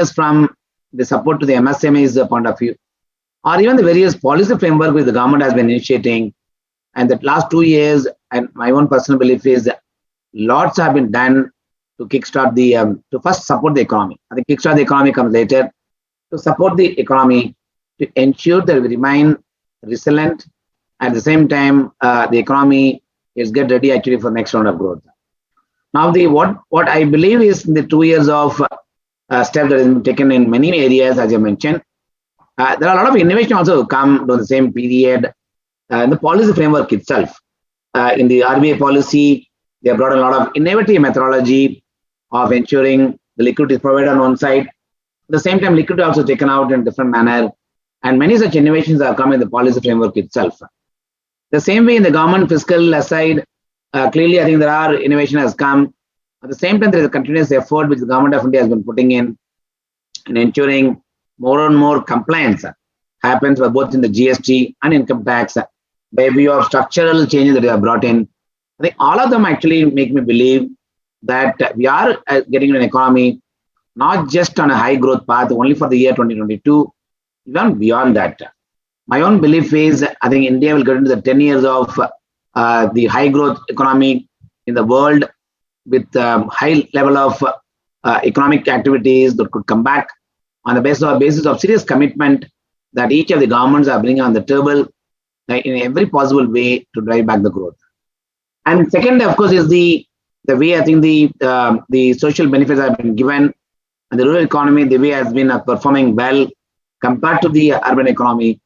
just from the support to the MSME's point of view, or even the various policy framework which the government has been initiating. And the last 2 years, and my own personal belief is lots have been done to kickstart to first support the economy. I think kickstart the economy comes later. To support the economy, to ensure that we remain resilient. At the same time, the economy is get ready actually for the next round of growth. Now, what I believe is the 2 years of steps that has been taken in many areas, as I mentioned. There are a lot of innovation also come during the same period in the policy framework itself. In the RBI policy, they have brought a lot of innovative methodology of ensuring the liquidity is provided on one side. At the same time, liquidity also taken out in a different manner. And many such innovations have come in the policy framework itself. The same way in the government fiscal side, clearly I think there are innovation has come. At the same time, there is a continuous effort which the government of India has been putting in ensuring more and more compliance happens both in the GST and income tax by view of structural changes that they have brought in. I think all of them actually make me believe that we are getting an economy not just on a high growth path only for the year 2022, even beyond that. My own belief is I think India will get into the 10 years of the high growth economy in the world with high level of economic activities that could come back on the basis of serious commitment that each of the governments are bringing on the table in every possible way to drive back the growth. And second, of course, is the way I think the social benefits have been given and the rural economy, the way has been performing well compared to the urban economy.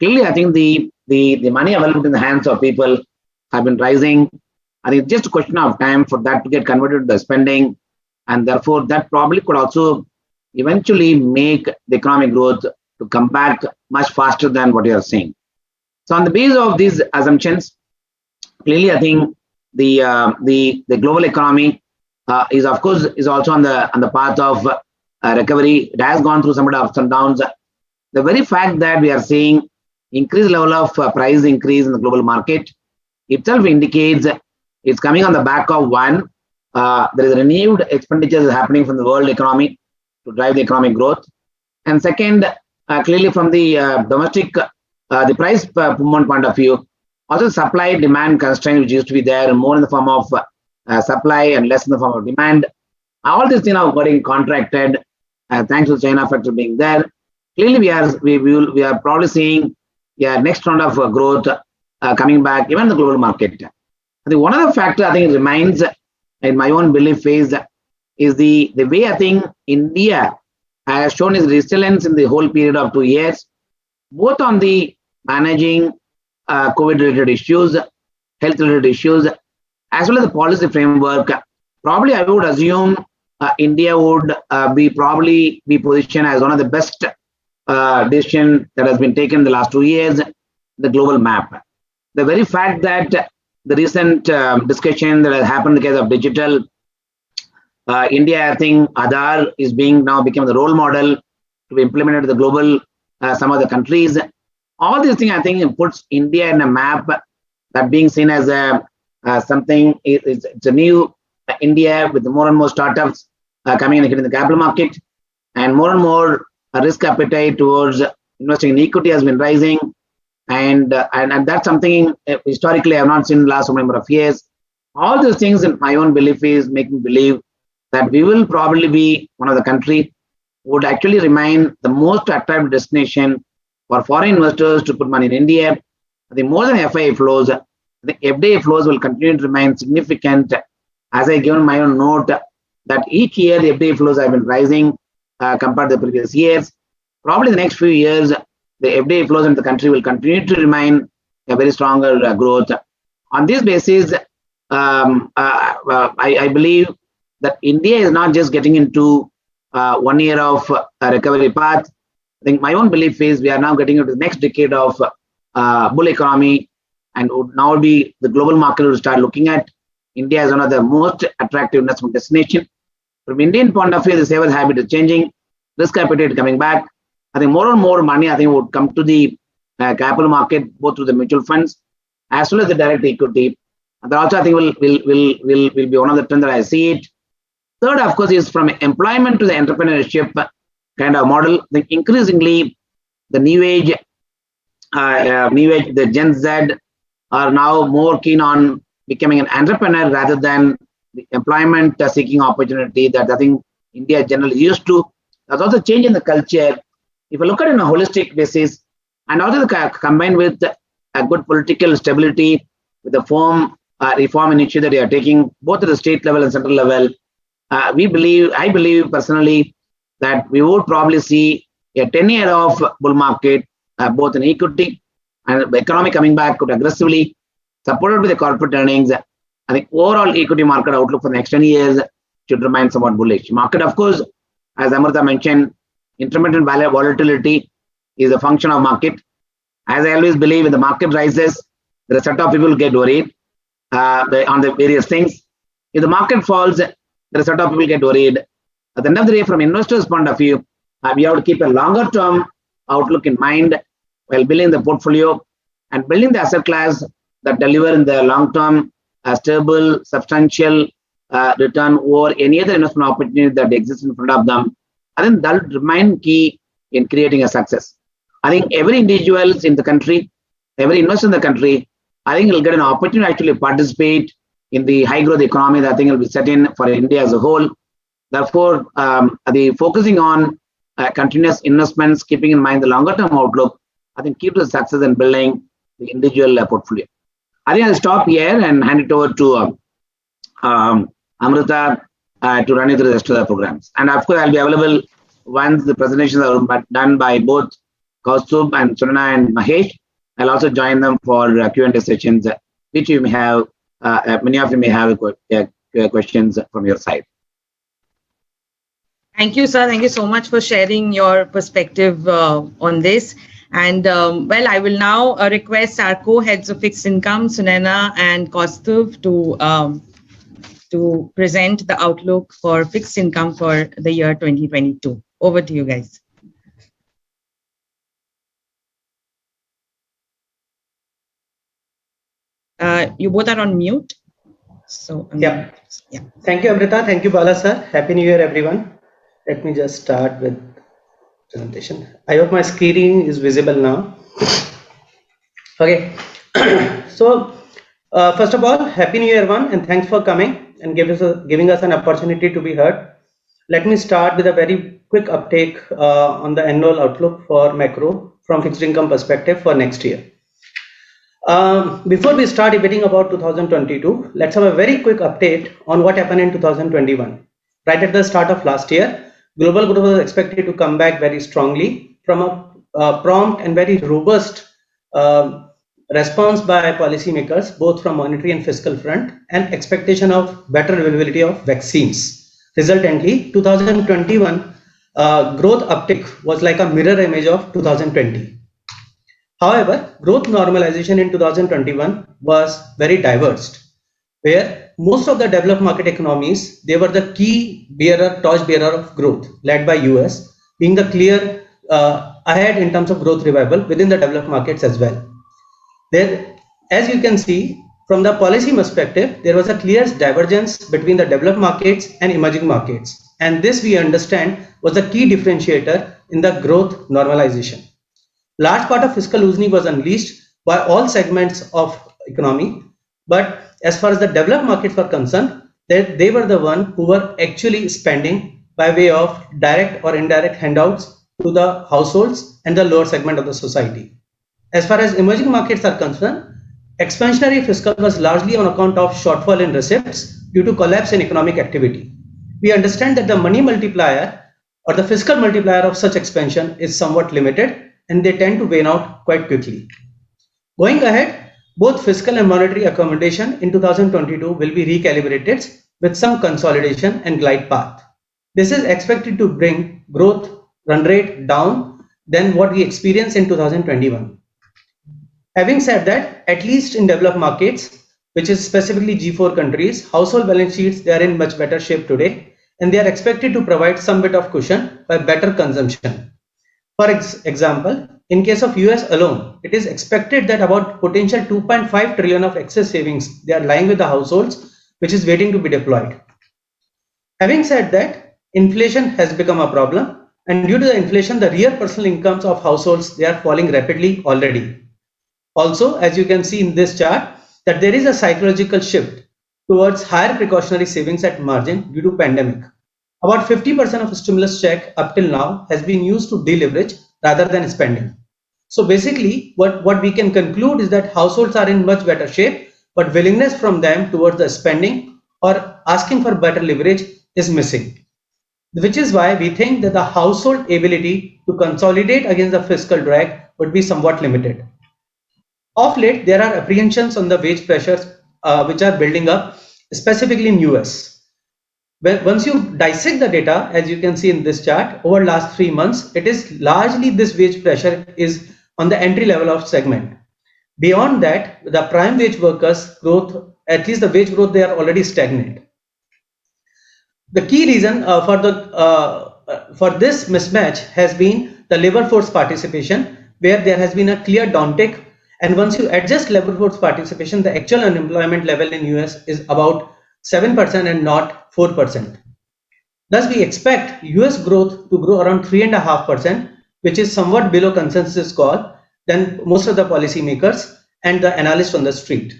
Clearly, I think the money available in the hands of people have been rising. I think it's just a question of time for that to get converted to the spending, and therefore that probably could also eventually make the economic growth to come back much faster than what you are saying. So on the basis of these assumptions, clearly I think the global economy is also on the path of recovery. It has gone through some ups and downs. The very fact that we are seeing increased level of price increase in the global market itself indicates it's coming on the back of one, there is renewed expenditures happening from the world economy to drive the economic growth. And second, clearly from the domestic, the price movement point of view, also supply demand constraint which used to be there more in the form of supply and less in the form of demand. All these things are getting contracted thanks to the China factor being there. Clearly, we are probably seeing next round of growth coming back, even in the global market. I think one of the factors I think remains, in my own belief, is the way I think India has shown its resilience in the whole period of 2 years, both on the managing COVID-related issues, health-related issues, as well as the policy framework. Probably, I would assume India would probably be positioned as one of the best decision that has been taken in the last 2 years, the global map. The very fact that the recent discussion that has happened in the case of digital, India, I think Aadhaar is now become the role model to be implemented in the global, some of the countries. All these things, I think, puts India in a map that being seen as something, it's a new India with more and more startups coming in the capital market, and more risk appetite towards investing in equity has been rising. And that's something historically I have not seen in the last number of years. All those things, in my own belief, is making me believe that we will probably be one of the country who would actually remain the most attractive destination for foreign investors to put money in India. I think more than FII flows, I think FDI flows will continue to remain significant. As I given my own note, that each year the FDI flows have been rising compared to the previous years. Probably the next few years, the FDI flows into the country will continue to remain a very stronger growth. On this basis, I believe that India is not just getting into 1 year of recovery path. I think my own belief is we are now getting into the next decade of bull economy, and would now be the global market will start looking at India as one of the most attractive investment destination. From Indian point of view, the saver habit is changing, risk appetite coming back. I think more and more money, I think, would come to the capital market, both through the mutual funds as well as the direct equity. And that also, I think, will be one of the trends that I see it. Third, of course, is from employment to the entrepreneurship. kind of model. I think increasingly the new age, the Gen Z are now more keen on becoming an entrepreneur rather than the employment seeking opportunity that I think India generally used to. There's also change in the culture. If you look at it on a holistic basis, and also combined with a good political stability, with the reform initiative that they are taking, both at the state level and central level, I believe personally, that we would probably see a 10-year of bull market, both in equity and the economy coming back aggressively, supported with the corporate earnings. I think overall equity market outlook for the next 10 years should remain somewhat bullish. Market, of course, as Amrita mentioned, intermittent volatility is a function of market. As I always believe, when the market rises, there are a set of people who get worried on the various things. If the market falls, there are a set of people get worried. At the end of the day, from investors' point of view, we have to keep a longer term outlook in mind while building the portfolio and building the asset class that deliver in the long term a stable, substantial return over any other investment opportunity that exists in front of them. I think that will remain key in creating a success. I think every individual in the country, every investor in the country, I think will get an opportunity to actually participate in the high growth economy that I think will be set in for India as a whole. Therefore, the focusing on continuous investments, keeping in mind the longer term outlook, I think keeps the success in building the individual portfolio. I think I'll stop here and hand it over to Amrita to run you through the rest of the programs. And of course, I'll be available once the presentations are done by both Kaustubh and Sunana and Mahesh. I'll also join them for Q&A sessions, which you may have, many of you may have questions from your side. Thank you, sir. Thank you so much for sharing your perspective on this. And well, I will now request our co-heads of fixed income, Sunana and Kaustubh, to present the outlook for fixed income for the year 2022. Over to you guys. You both are on mute. So yeah. Thank you, Amrita. Thank you, Bala sir. Happy New Year, everyone. Let me just start with presentation. I hope my screen is visible now. Okay. So first of all, Happy New Year, everyone, and thanks for coming and giving us an opportunity to be heard. Let me start with a very quick uptake on the annual outlook for macro from fixed income perspective for next year. Before we start debating about 2022, let's have a very quick update on what happened in 2021. Right at the start of last year, global growth was expected to come back very strongly from a prompt and very robust response by policymakers, both from monetary and fiscal front, and expectation of better availability of vaccines. Resultantly, 2021 growth uptick was like a mirror image of 2020. However, growth normalization in 2021 was very diverse, where most of the developed market economies, they were the key torchbearer of growth, led by US, being the clear ahead in terms of growth revival within the developed markets as well. There, as you can see, from the policy perspective, there was a clear divergence between the developed markets and emerging markets. And this, we understand, was a key differentiator in the growth normalization. Large part of fiscal loosening was unleashed by all segments of economy, but as far as the developed markets were concerned, they were the one who were actually spending by way of direct or indirect handouts to the households and the lower segment of the society. As far as emerging markets are concerned, expansionary fiscal was largely on account of shortfall in receipts due to collapse in economic activity. We understand that the money multiplier or the fiscal multiplier of such expansion is somewhat limited, and they tend to wane out quite quickly. Going ahead, both fiscal and monetary accommodation in 2022 will be recalibrated with some consolidation and glide path. This is expected to bring growth run rate down than what we experienced in 2021. Having said that, at least in developed markets, which is specifically G4 countries, household balance sheets, they are in much better shape today, and they are expected to provide some bit of cushion by better consumption. For example, in case of US alone, it is expected that about potential 2.5 trillion of excess savings, they are lying with the households, which is waiting to be deployed. Having said that, inflation has become a problem, And due to the inflation, the real personal incomes of households, they are falling rapidly already. Also, as you can see in this chart, that there is a psychological shift towards higher precautionary savings at margin due to pandemic. About 50% of stimulus check up till now has been used to deleverage rather than spending. So basically, what we can conclude is that households are in much better shape, but willingness from them towards the spending or asking for better leverage is missing. Which is why we think that the household ability to consolidate against the fiscal drag would be somewhat limited. Of late, there are apprehensions on the wage pressures which are building up, specifically in US. Once you dissect the data, as you can see in this chart, over last 3 months, it is largely this wage pressure is on the entry level of segment. Beyond that, the prime wage workers growth, at least the wage growth, they are already stagnant. The key reason for this mismatch has been the labor force participation, where there has been a clear downtick. And once you adjust labor force participation, the actual unemployment level in US is about 7% and not 4%. Thus, we expect US growth to grow around 3.5%, which is somewhat below consensus call than most of the policymakers and the analysts on the street.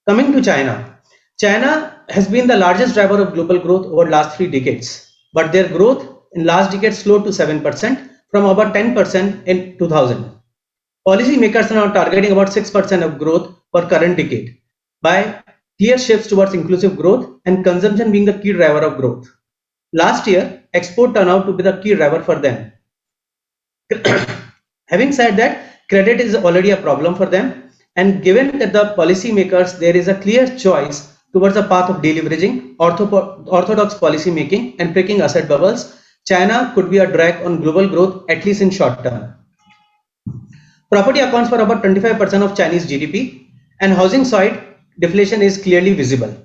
Coming to China. China has been the largest driver of global growth over last 3 decades, but their growth in last decade slowed to 7% from about 10% in 2000. Policymakers are now targeting about 6% of growth for current decade by clear shifts towards inclusive growth and consumption being the key driver of growth. Last year, export turned out to be the key driver for them. Having said that, credit is already a problem for them, and given that the policymakers, there is a clear choice towards a path of deleveraging, orthodox policy making and breaking asset bubbles, China could be a drag on global growth, at least in short term. Property accounts for about 25% of Chinese GDP, and housing side deflation is clearly visible.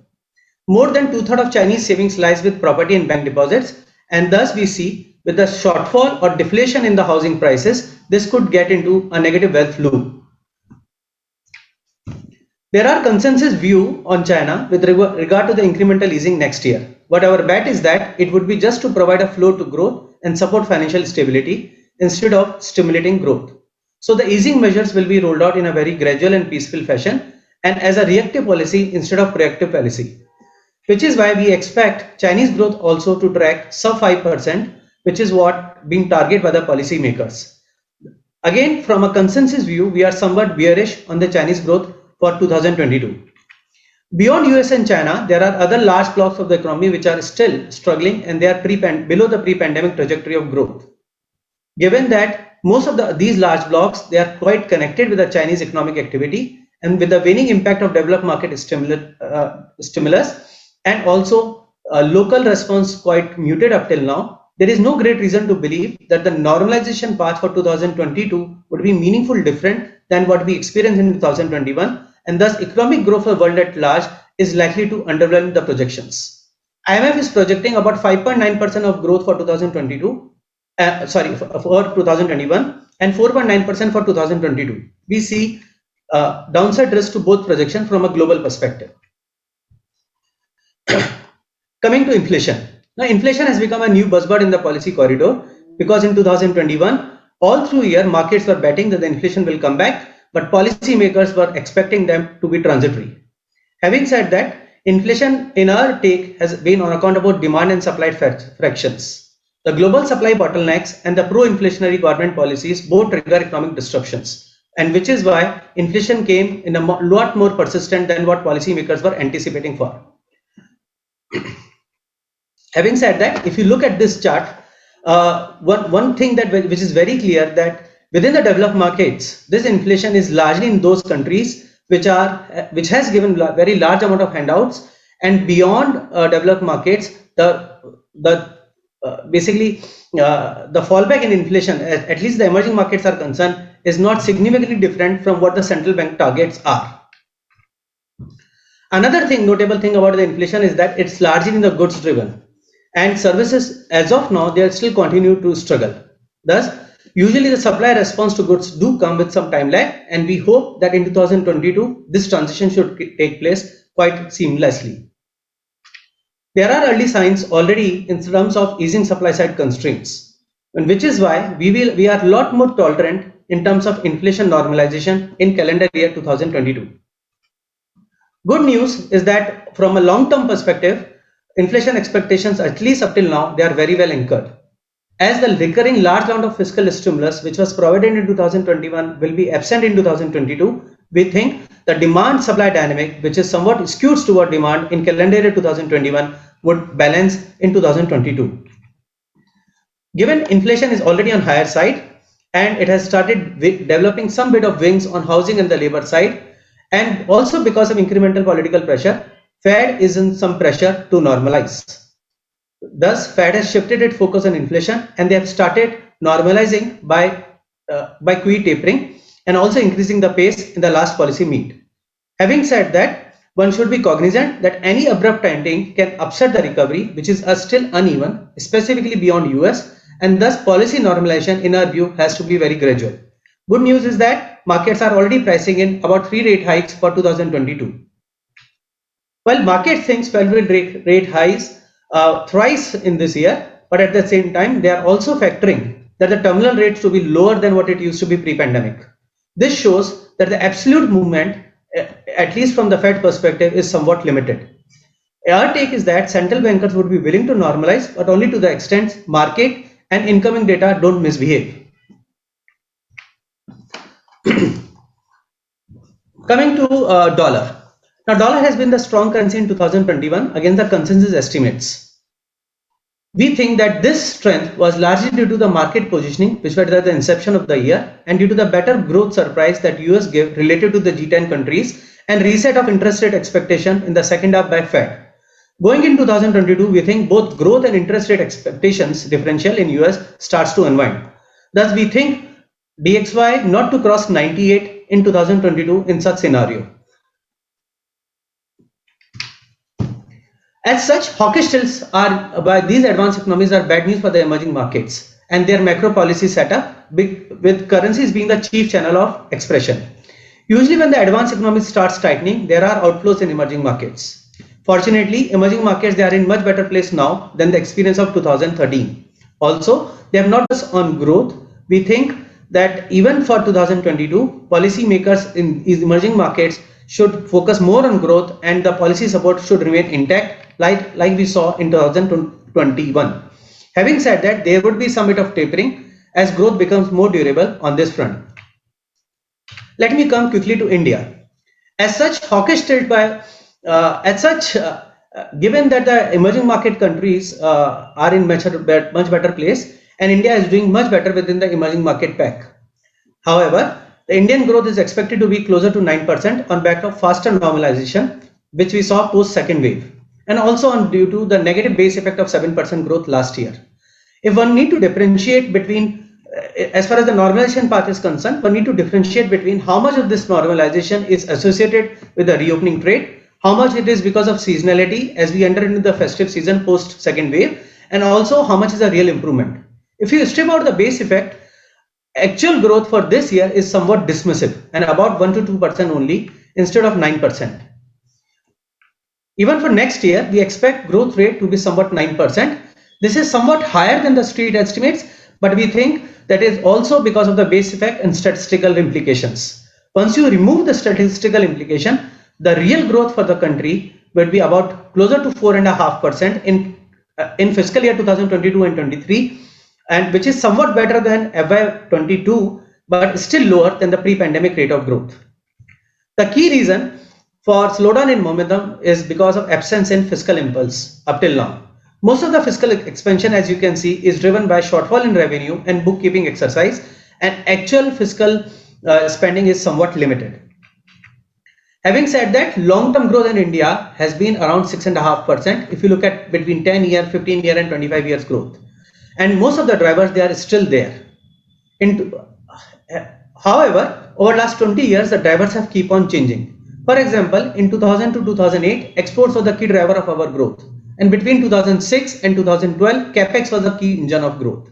More than 2/3 of Chinese savings lies with property and bank deposits, and thus we see with the shortfall or deflation in the housing prices, this could get into a negative wealth loop. There are consensus view on China with regard to the incremental easing next year. But our bet is that it would be just to provide a floor to growth and support financial stability instead of stimulating growth. So the easing measures will be rolled out in a very gradual and peaceful fashion and as a reactive policy instead of proactive policy, which is why we expect Chinese growth also to track sub 5%, which is what being targeted by the policy makers. Again, from a consensus view, we are somewhat bearish on the Chinese growth for 2022. Beyond US and China, there are other large blocks of the economy which are still struggling and they are below the pre-pandemic trajectory of growth. Given that most of these large blocks, they are quite connected with the Chinese economic activity and with the waning impact of developed market stimulus and also local response quite muted up till now, there is no great reason to believe that the normalization path for 2022 would be meaningful different than what we experienced in 2021, and thus economic growth for the world at large is likely to underwhelm the projections. IMF is projecting about 5.9% of growth for 2022. For 2021 and 4.9% for 2022. We see downside risk to both projections from a global perspective. Coming to inflation. Now, inflation has become a new buzzword in the policy corridor because in 2021, all through year, markets were betting that the inflation will come back, but policymakers were expecting them to be transitory. Having said that, inflation in our take has been on account of demand and supply fractions. The global supply bottlenecks and the pro-inflationary government policies both trigger economic disruptions, and which is why inflation came in a lot more persistent than what policymakers were anticipating for. Having said that, if you look at this chart, one thing which is very clear that within the developed markets, this inflation is largely in those countries which has given very large amount of handouts, and beyond developed markets, basically the fallback in inflation, at least the emerging markets are concerned, is not significantly different from what the central bank targets are. Another notable thing about the inflation is that it's largely in the goods driven, and services as of now they still continue to struggle. Thus, usually the supply response to goods do come with some time lag, and we hope that in 2022 this transition should take place quite seamlessly. there are early signs already in terms of easing supply side constraints, and which is why we are a lot more tolerant in terms of inflation normalization in calendar year 2022. Good news is that from a long-term perspective, inflation expectations, at least up till now, they are very well anchored. As the recurring large round of fiscal stimulus which was provided in 2021 will be absent in 2022, we think the demand supply dynamic, which is somewhat skewed toward demand in calendar year 2021, would balance in 2022. Given inflation is already on higher side and it has started developing some bit of wings on housing and the labor side, and also because of incremental political pressure, Fed is in some pressure to normalize. Thus, Fed has shifted its focus on inflation and they have started normalizing by QE tapering and also increasing the pace in the last policy meet. Having said that, one should be cognizant that any abrupt ending can upset the recovery, which is still uneven, specifically beyond US, and thus policy normalization in our view has to be very gradual. Good news is that markets are already pricing in about 3 rate hikes for 2022. While market thinks Fed will rate hikes thrice in this year, but at the same time, they are also factoring that the terminal rates to be lower than what it used to be pre-pandemic. This shows that the absolute movement, at least from the Fed perspective, is somewhat limited. Our take is that central bankers would be willing to normalize, but only to the extent market and incoming data don't misbehave. Coming to dollar. Now, dollar has been the strong currency in 2021 against the consensus estimates. We think that this strength was largely due to the market positioning, which was at the inception of the year, and due to the better growth surprise that US gave related to the G10 countries and reset of interest rate expectation in the second half by Fed. Going in 2022, we think both growth and interest rate expectations differential in US starts to unwind. Thus, we think DXY not to cross 98 in 2022 in such scenario. As such, hawkish tilts are by these advanced economies are bad news for the emerging markets and their macro policy setup, with currencies being the chief channel of expression. Usually when the advanced economy starts tightening, there are outflows in emerging markets. Fortunately, emerging markets, they are in much better place now than the experience of 2013. Also, they have not just on growth. We think that even for 2022, policymakers in these emerging markets should focus more on growth and the policy support should remain intact like we saw in 2021. Having said that, there would be some bit of tapering as growth becomes more durable on this front. Let me come quickly to India. As such, hawkish tilt by given that the emerging market countries are in much better place and India is doing much better within the emerging market pack. However, the Indian growth is expected to be closer to 9% on back of faster normalization, which we saw post second wave, and also due to the negative base effect of 7% growth last year. If one need to differentiate between, as far as the normalization part is concerned, one need to differentiate between how much of this normalization is associated with the reopening trade, how much it is because of seasonality as we enter into the festive season post second wave, and also how much is a real improvement. If you strip out the base effect, actual growth for this year is somewhat dismissive and about 1 to 2% only instead of 9%. Even for next year, we expect growth rate to be somewhat 9%. This is somewhat higher than the street estimates, but we think that is also because of the base effect and statistical implications. Once you remove the statistical implication, the real growth for the country will be about closer to 4.5% in fiscal year 2022 and 23, and which is somewhat better than FY22, but still lower than the pre-pandemic rate of growth. The key reason for slowdown in momentum is because of absence in fiscal impulse up till now. Most of the fiscal expansion, as you can see, is driven by shortfall in revenue and bookkeeping exercise, and actual fiscal spending is somewhat limited. Having said that, long-term growth in India has been around 6.5% if you look at between 10-year, 15-year and 25 years growth. And most of the drivers, they are still there. However, over the last 20 years, the drivers have keep on changing. For example, in 2000 to 2008, exports were the key driver of our growth. And between 2006 and 2012, capex was the key engine of growth.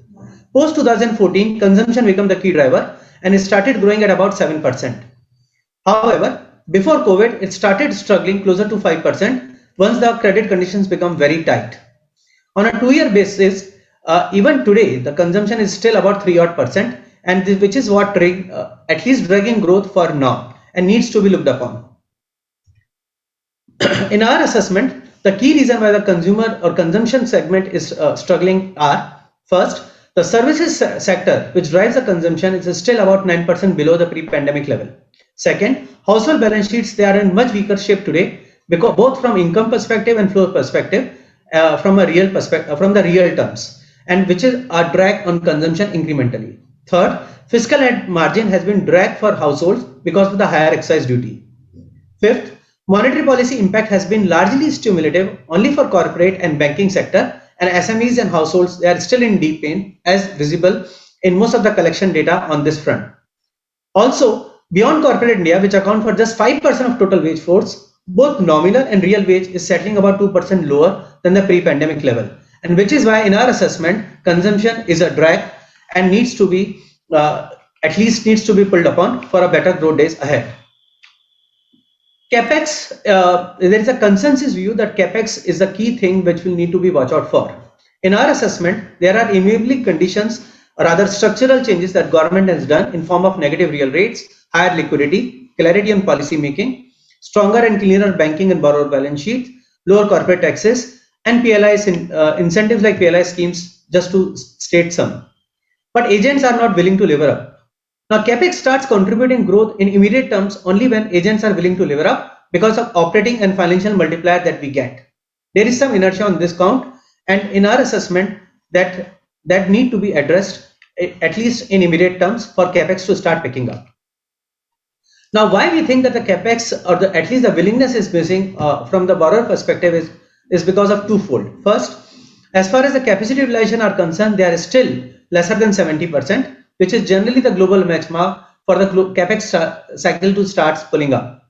Post 2014, consumption became the key driver and it started growing at about 7%. However, before COVID, it started struggling closer to 5%. once the credit conditions become very tight. On a 2-year basis, even today, the consumption is still about 3% and which is what at least dragging growth for now and needs to be looked upon. In our assessment, the key reason why the consumer or consumption segment is struggling are: first, the services sector, which drives the consumption, is still about 9% below the pre-pandemic level. Second, household balance sheets, they are in much weaker shape today, because both from income perspective and flow perspective, from a real perspective, from the real terms, and which is a drag on consumption incrementally. Third, fiscal margin has been dragged for households because of the higher excise duty. Fifth, monetary policy impact has been largely stimulative only for corporate and banking sector, and SMEs and households, they are still in deep pain, as visible in most of the collection data on this front. Also, beyond corporate India, which account for just 5% of total wage force, both nominal and real wage is settling about 2% lower than the pre-pandemic level, and which is why in our assessment, consumption is a drag and needs to be at least needs to be pulled upon for a better growth days ahead. Capex, there is a consensus view that Capex is the key thing which will need to be watched out for. In our assessment, there are enabling conditions or other structural changes that government has done in form of negative real rates, higher liquidity, clarity on policy making, stronger and cleaner banking and borrower balance sheets, lower corporate taxes, and PLI incentives like PLI schemes, just to state some. But agents are not willing to lever up. Now, Capex starts contributing growth in immediate terms only when agents are willing to lever up because of operating and financial multiplier that we get. There is some inertia on this count, and in our assessment, that need to be addressed at least in immediate terms for Capex to start picking up. Now, why we think that the Capex or at least the willingness is missing from the borrower perspective is because of twofold. First, as far as the capacity utilization are concerned, they are still lesser than 70%, which is generally the global benchmark for the Capex cycle to start pulling up.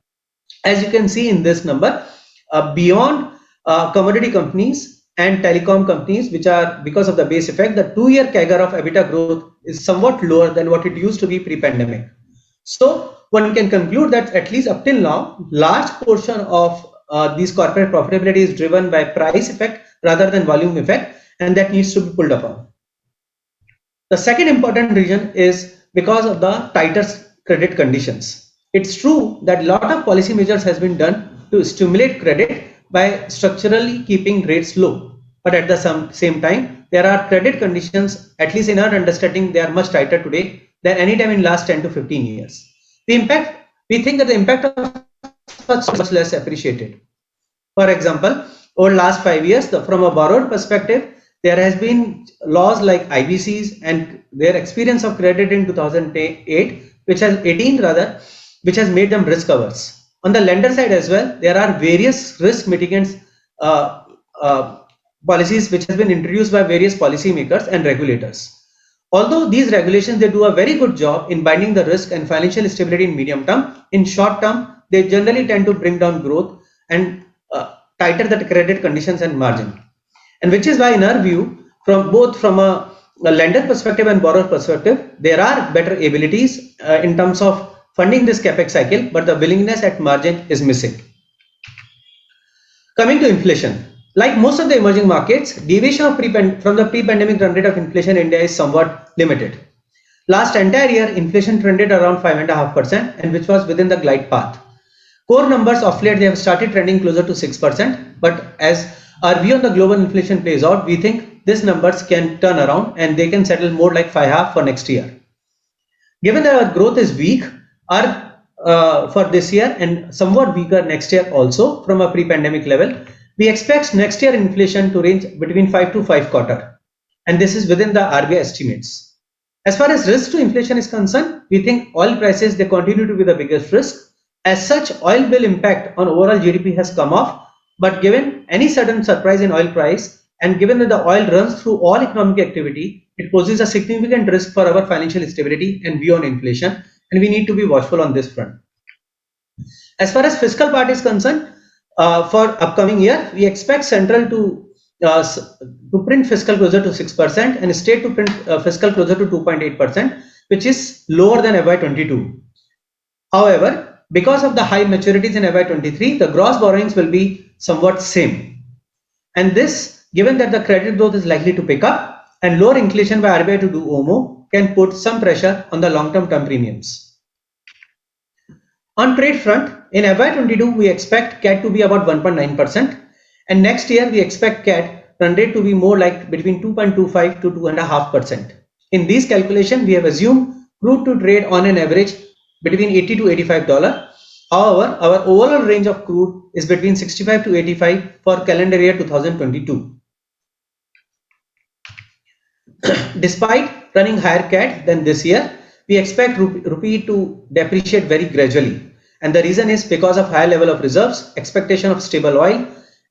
As you can see in this number, beyond commodity companies and telecom companies, which are because of the base effect, the 2-year CAGR of EBITDA growth is somewhat lower than what it used to be pre-pandemic. So one can conclude that at least up till now, large portion of these corporate profitability is driven by price effect rather than volume effect, and that needs to be pulled upon. The second important reason is because of the tighter credit conditions. It's true that a lot of policy measures has been done to stimulate credit by structurally keeping rates low. But at the same time, there are credit conditions, at least in our understanding, they are much tighter today than any time in last 10 to 15 years. We think that the impact of such is much less appreciated. For example, over the last 5 years, from a borrower perspective, there has been laws like IBCs and their experience of credit in 2008, which has made them risk averse. On the lender side as well, there are various risk mitigants policies which has been introduced by various policymakers and regulators. Although these regulations, they do a very good job in binding the risk and financial stability in medium term, in short term, they generally tend to bring down growth and tighter the credit conditions and margin. And which is why in our view, from a lender perspective and borrower perspective, there are better abilities in terms of funding this Capex cycle, but the willingness at margin is missing. Coming to inflation, like most of the emerging markets, deviation from the pre-pandemic run rate of inflation in India is somewhat limited. Last entire year, inflation trended around 5.5%, and which was within the glide path. Core numbers of late, they have started trending closer to 6%, but as our view on the global inflation plays out, we think these numbers can turn around and they can settle more like 5.5 for next year. Given that our growth is weak for this year and somewhat weaker next year also from a pre-pandemic level, we expect next year inflation to range between 5 to 5.25, and this is within the RBI estimates. As far as risk to inflation is concerned, we think oil prices, they continue to be the biggest risk. As such, oil bill impact on overall GDP has come off, but given any sudden surprise in oil price and given that the oil runs through all economic activity, it poses a significant risk for our financial stability and view on inflation, and we need to be watchful on this front. As far as fiscal part is concerned, for upcoming year, we expect central to print fiscal closer to 6% and state to print fiscal closer to 2.8%, which is lower than FY22. However, because of the high maturities in FY23, the gross borrowings will be somewhat same. And this, given that the credit growth is likely to pick up and lower inclination by RBI to do OMO, can put some pressure on the long-term term premiums. On trade front, in FY22, we expect CAT to be about 1.9%, and next year we expect CAT run rate to be more like between 2.25 to 2.5%. In these calculations, we have assumed crude to trade on an average between $80 to $85. However, our overall range of crude is between 65 to 85 for calendar year 2022. Despite running higher CAT than this year, we expect rupee to depreciate very gradually. And the reason is because of higher level of reserves, expectation of stable oil,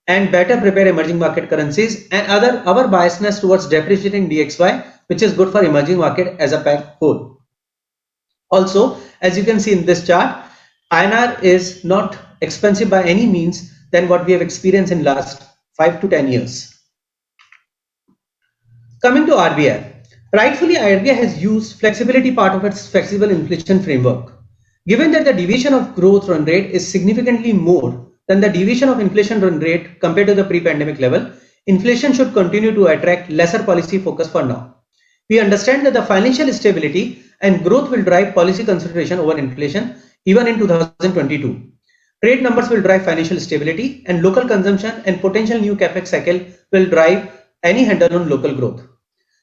and better prepared emerging market currencies, and our biasness towards depreciating DXY, which is good for emerging market as a whole. Also, as you can see in this chart, INR is not expensive by any means than what we have experienced in last 5 to 10 years. Coming to RBI, rightfully RBI has used flexibility part of its flexible inflation framework. Given that the deviation of growth run rate is significantly more than the deviation of inflation run rate compared to the pre-pandemic level, inflation should continue to attract lesser policy focus for now. We understand that the financial stability and growth will drive policy consideration over inflation even in 2022. Trade numbers will drive financial stability, and local consumption and potential new capex cycle will drive any handle on local growth.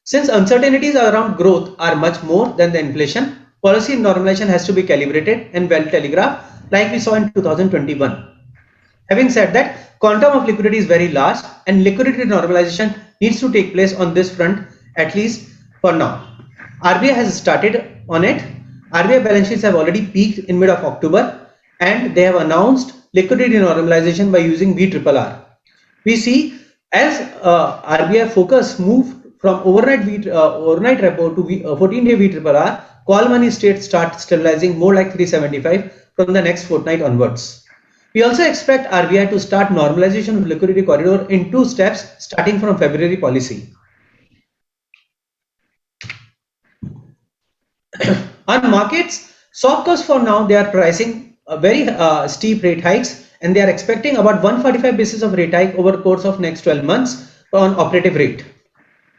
Since uncertainties around growth are much more than the inflation, policy normalization has to be calibrated and well telegraphed like we saw in 2021. Having said that, quantum of liquidity is very large and liquidity normalization needs to take place on this front, at least for now. RBI has started on it. RBI balance sheets have already peaked in mid of October, and they have announced liquidity normalization by using VRRR. We see as RBI focus move from overnight repo to 14-day VRRR, call money states start stabilizing more like 375 from the next fortnight onwards. We also expect RBI to start normalization of liquidity corridor in 2 steps starting from February policy. On markets, soft curves for now, they are pricing very steep rate hikes, and they are expecting about 145 basis of rate hike over the course of next 12 months on operative rate.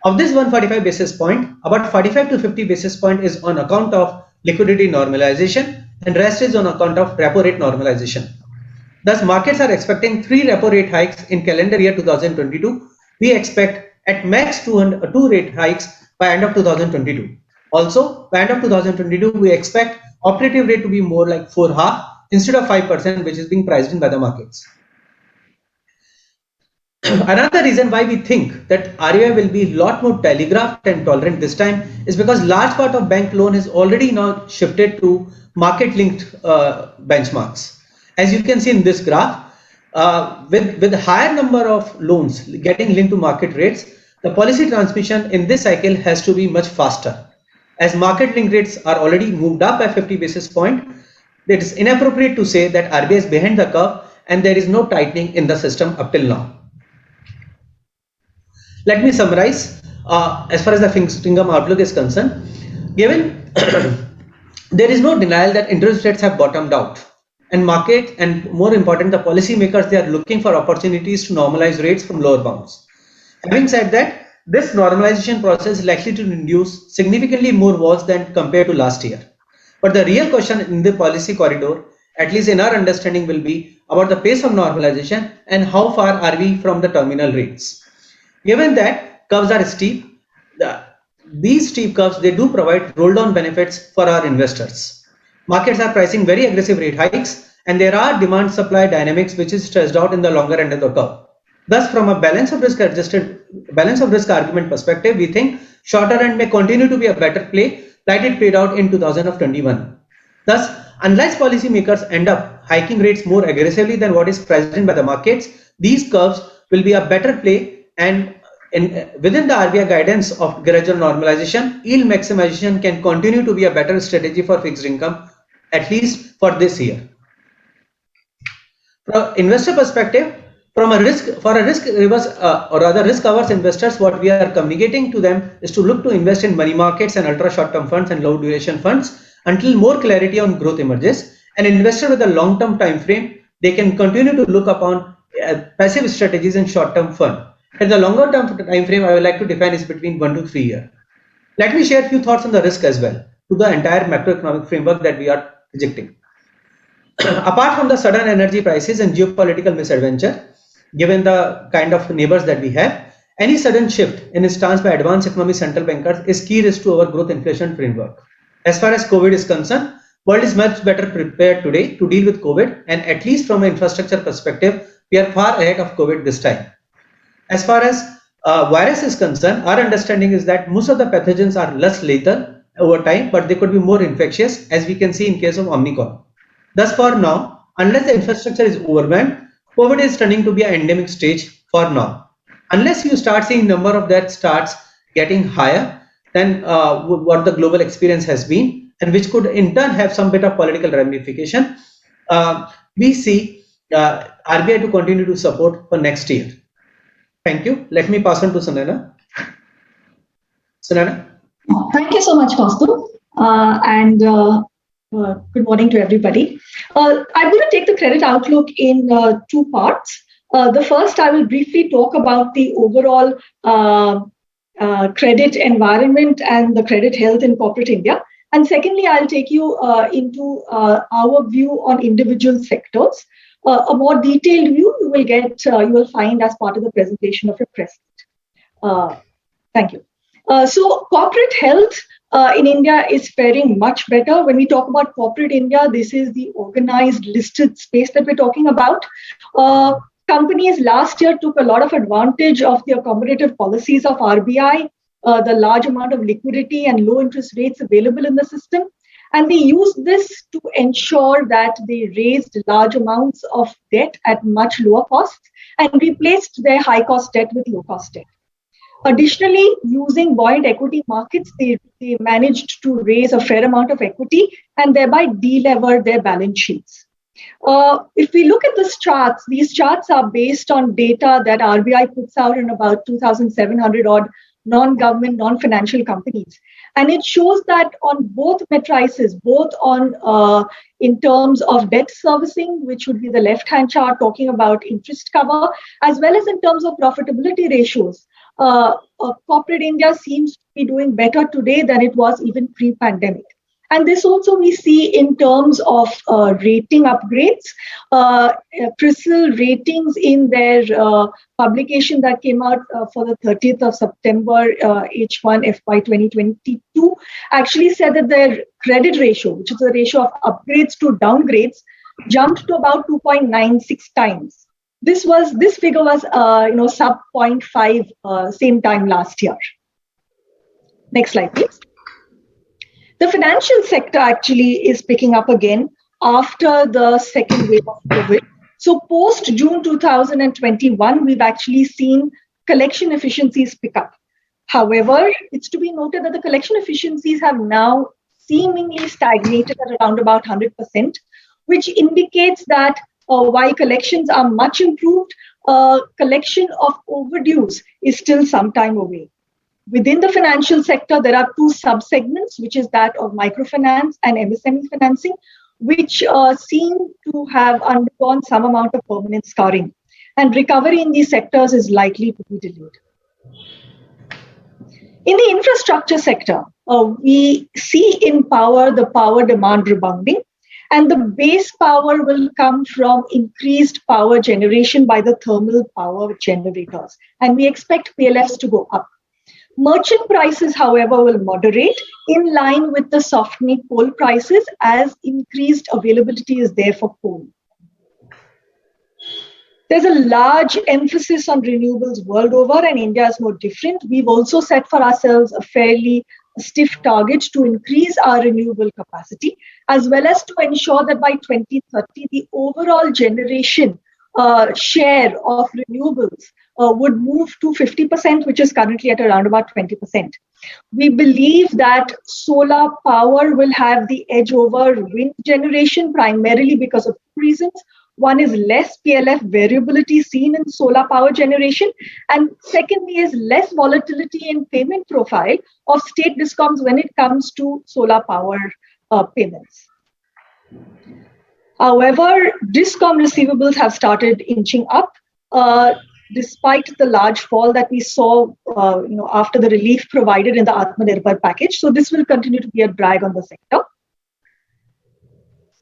Of this 145 basis point, about 45 to 50 basis point is on account of liquidity normalization, and rest is on account of repo rate normalization. Thus, markets are expecting 3 repo rate hikes in calendar year 2022. We expect at max 2 rate hikes by end of 2022. Also, by end of 2022, we expect operative rate to be more like 4.5 instead of 5%, which is being priced in by the markets. Another reason why we think that RBI will be a lot more telegraphed and tolerant this time is because large part of bank loan is already now shifted to market-linked benchmarks. As you can see in this graph, with higher number of loans getting linked to market rates, the policy transmission in this cycle has to be much faster. As market link rates are already moved up by 50 basis point, it is inappropriate to say that RBI is behind the curve and there is no tightening in the system up till now. Let me summarize as far as the fixed income outlook is concerned. Given there is no denial that interest rates have bottomed out, and market and more important the policy makers, they are looking for opportunities to normalize rates from lower bounds. Having said that, this normalization process is likely to induce significantly more walls than compared to last year. But the real question in the policy corridor, at least in our understanding, will be about the pace of normalization and how far are we from the terminal rates. Given that curves are steep, these steep curves, they do provide roll down benefits for our investors. Markets are pricing very aggressive rate hikes, and there are demand supply dynamics which is stressed out in the longer end of the curve. Thus, from a balance of risk argument perspective, we think shorter end may continue to be a better play like it played out in 2021. Thus, unless policymakers end up hiking rates more aggressively than what is priced in by the markets, these curves will be a better play, and within the RBI guidance of gradual normalization, yield maximization can continue to be a better strategy for fixed income, at least for this year. From investor perspective, for a risk reverse or rather risk averse investors, what we are communicating to them is to look to invest in money markets and ultra short term funds and low duration funds until more clarity on growth emerges. An investor with a long term time frame, they can continue to look upon passive strategies and short-term fund. And the longer-term time frame I would like to define is between 1 to 3 years. Let me share a few thoughts on the risk as well to the entire macroeconomic framework that we are projecting. Apart from the sudden energy prices and geopolitical misadventure, given the kind of neighbors that we have, any sudden shift in stance by advanced economy central bankers is key risk to our growth inflation framework. As far as COVID is concerned, world is much better prepared today to deal with COVID, and at least from an infrastructure perspective, we are far ahead of COVID this time. As far as virus is concerned, our understanding is that most of the pathogens are less lethal over time, but they could be more infectious, as we can see in case of Omicron. Thus, for now, unless the infrastructure is overwhelmed, COVID is turning to be an endemic stage for now. Unless you start seeing number of deaths starts getting higher than what the global experience has been, and which could in turn have some bit of political ramification, we see RBI to continue to support for next year. Thank you. Let me pass on to Sunena. Sunena. Thank you so much, Kaustubh. Good morning to everybody. I'm going to take the credit outlook in two parts. The first, I will briefly talk about the overall credit environment and the credit health in corporate India. And secondly, I'll take you into our view on individual sectors. A more detailed view you will find as part of the presentation of your president. Thank you. So corporate health in India is faring much better. When we talk about corporate India, this is the organized listed space that we're talking about. Companies last year took a lot of advantage of the accommodative policies of RBI, the large amount of liquidity and low interest rates available in the system. And they used this to ensure that they raised large amounts of debt at much lower costs and replaced their high cost debt with low cost debt. Additionally, using buoyant equity markets, they managed to raise a fair amount of equity and thereby delever their balance sheets. If we look at these charts are based on data that RBI puts out in about 2,700 odd non-government, non-financial companies. And it shows that on both matrices, both on in terms of debt servicing, which would be the left-hand chart talking about interest cover, as well as in terms of profitability ratios, corporate India seems to be doing better today than it was even pre-pandemic. And this also we see in terms of rating upgrades. CRISIL ratings in their publication that came out for the 30th of September, H1 FY 2022, actually said that their credit ratio, which is the ratio of upgrades to downgrades, jumped to about 2.96 times. This figure was sub 0.5 same time last year. Next slide, please. The financial sector actually is picking up again after the second wave of COVID. So post June 2021, we've actually seen collection efficiencies pick up. However, it's to be noted that the collection efficiencies have now seemingly stagnated at around about 100%, which indicates that while collections are much improved, collection of overdues is still some time away. Within the financial sector, there are two sub-segments, which is that of microfinance and MSME financing, which seem to have undergone some amount of permanent scarring. And recovery in these sectors is likely to be delayed. In the infrastructure sector, we see in power the power demand rebounding, and the base power will come from increased power generation by the thermal power generators. And we expect PLFs to go up. Merchant prices, however, will moderate in line with the softening coal prices as increased availability is there for coal. There's a large emphasis on renewables world over, and India is no different. We've also set for ourselves a fairly stiff target to increase our renewable capacity, as well as to ensure that by 2030, the overall generation share of renewables would move to 50%, which is currently at around about 20%. We believe that solar power will have the edge over wind generation, primarily because of two reasons. One is less PLF variability seen in solar power generation, and secondly is less volatility in payment profile of state discoms when it comes to solar power payments. However, discom receivables have started inching up. despite the large fall that we saw after the relief provided in the Atmanirbhar package. So this will continue to be a drag on the sector.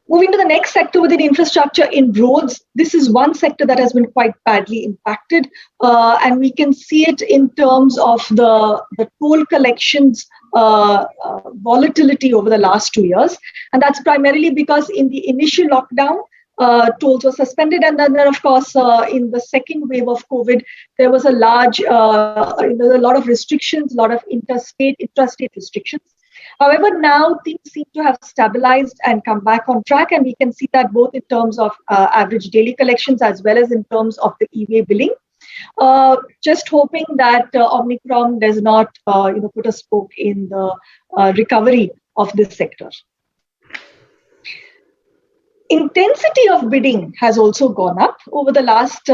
Moving to the next sector within infrastructure, in roads, this is one sector that has been quite badly impacted. And we can see it in terms of the toll collections volatility over the last 2 years. And that's primarily because in the initial lockdown, tolls were suspended. And then, of course, in the second wave of COVID, there was a lot of restrictions, a lot of intrastate restrictions. However, now things seem to have stabilized and come back on track, and we can see that both in terms of average daily collections as well as in terms of the e-way billing. Just hoping that Omicron does not put a spoke in the recovery of this sector. Intensity of bidding has also gone up over the last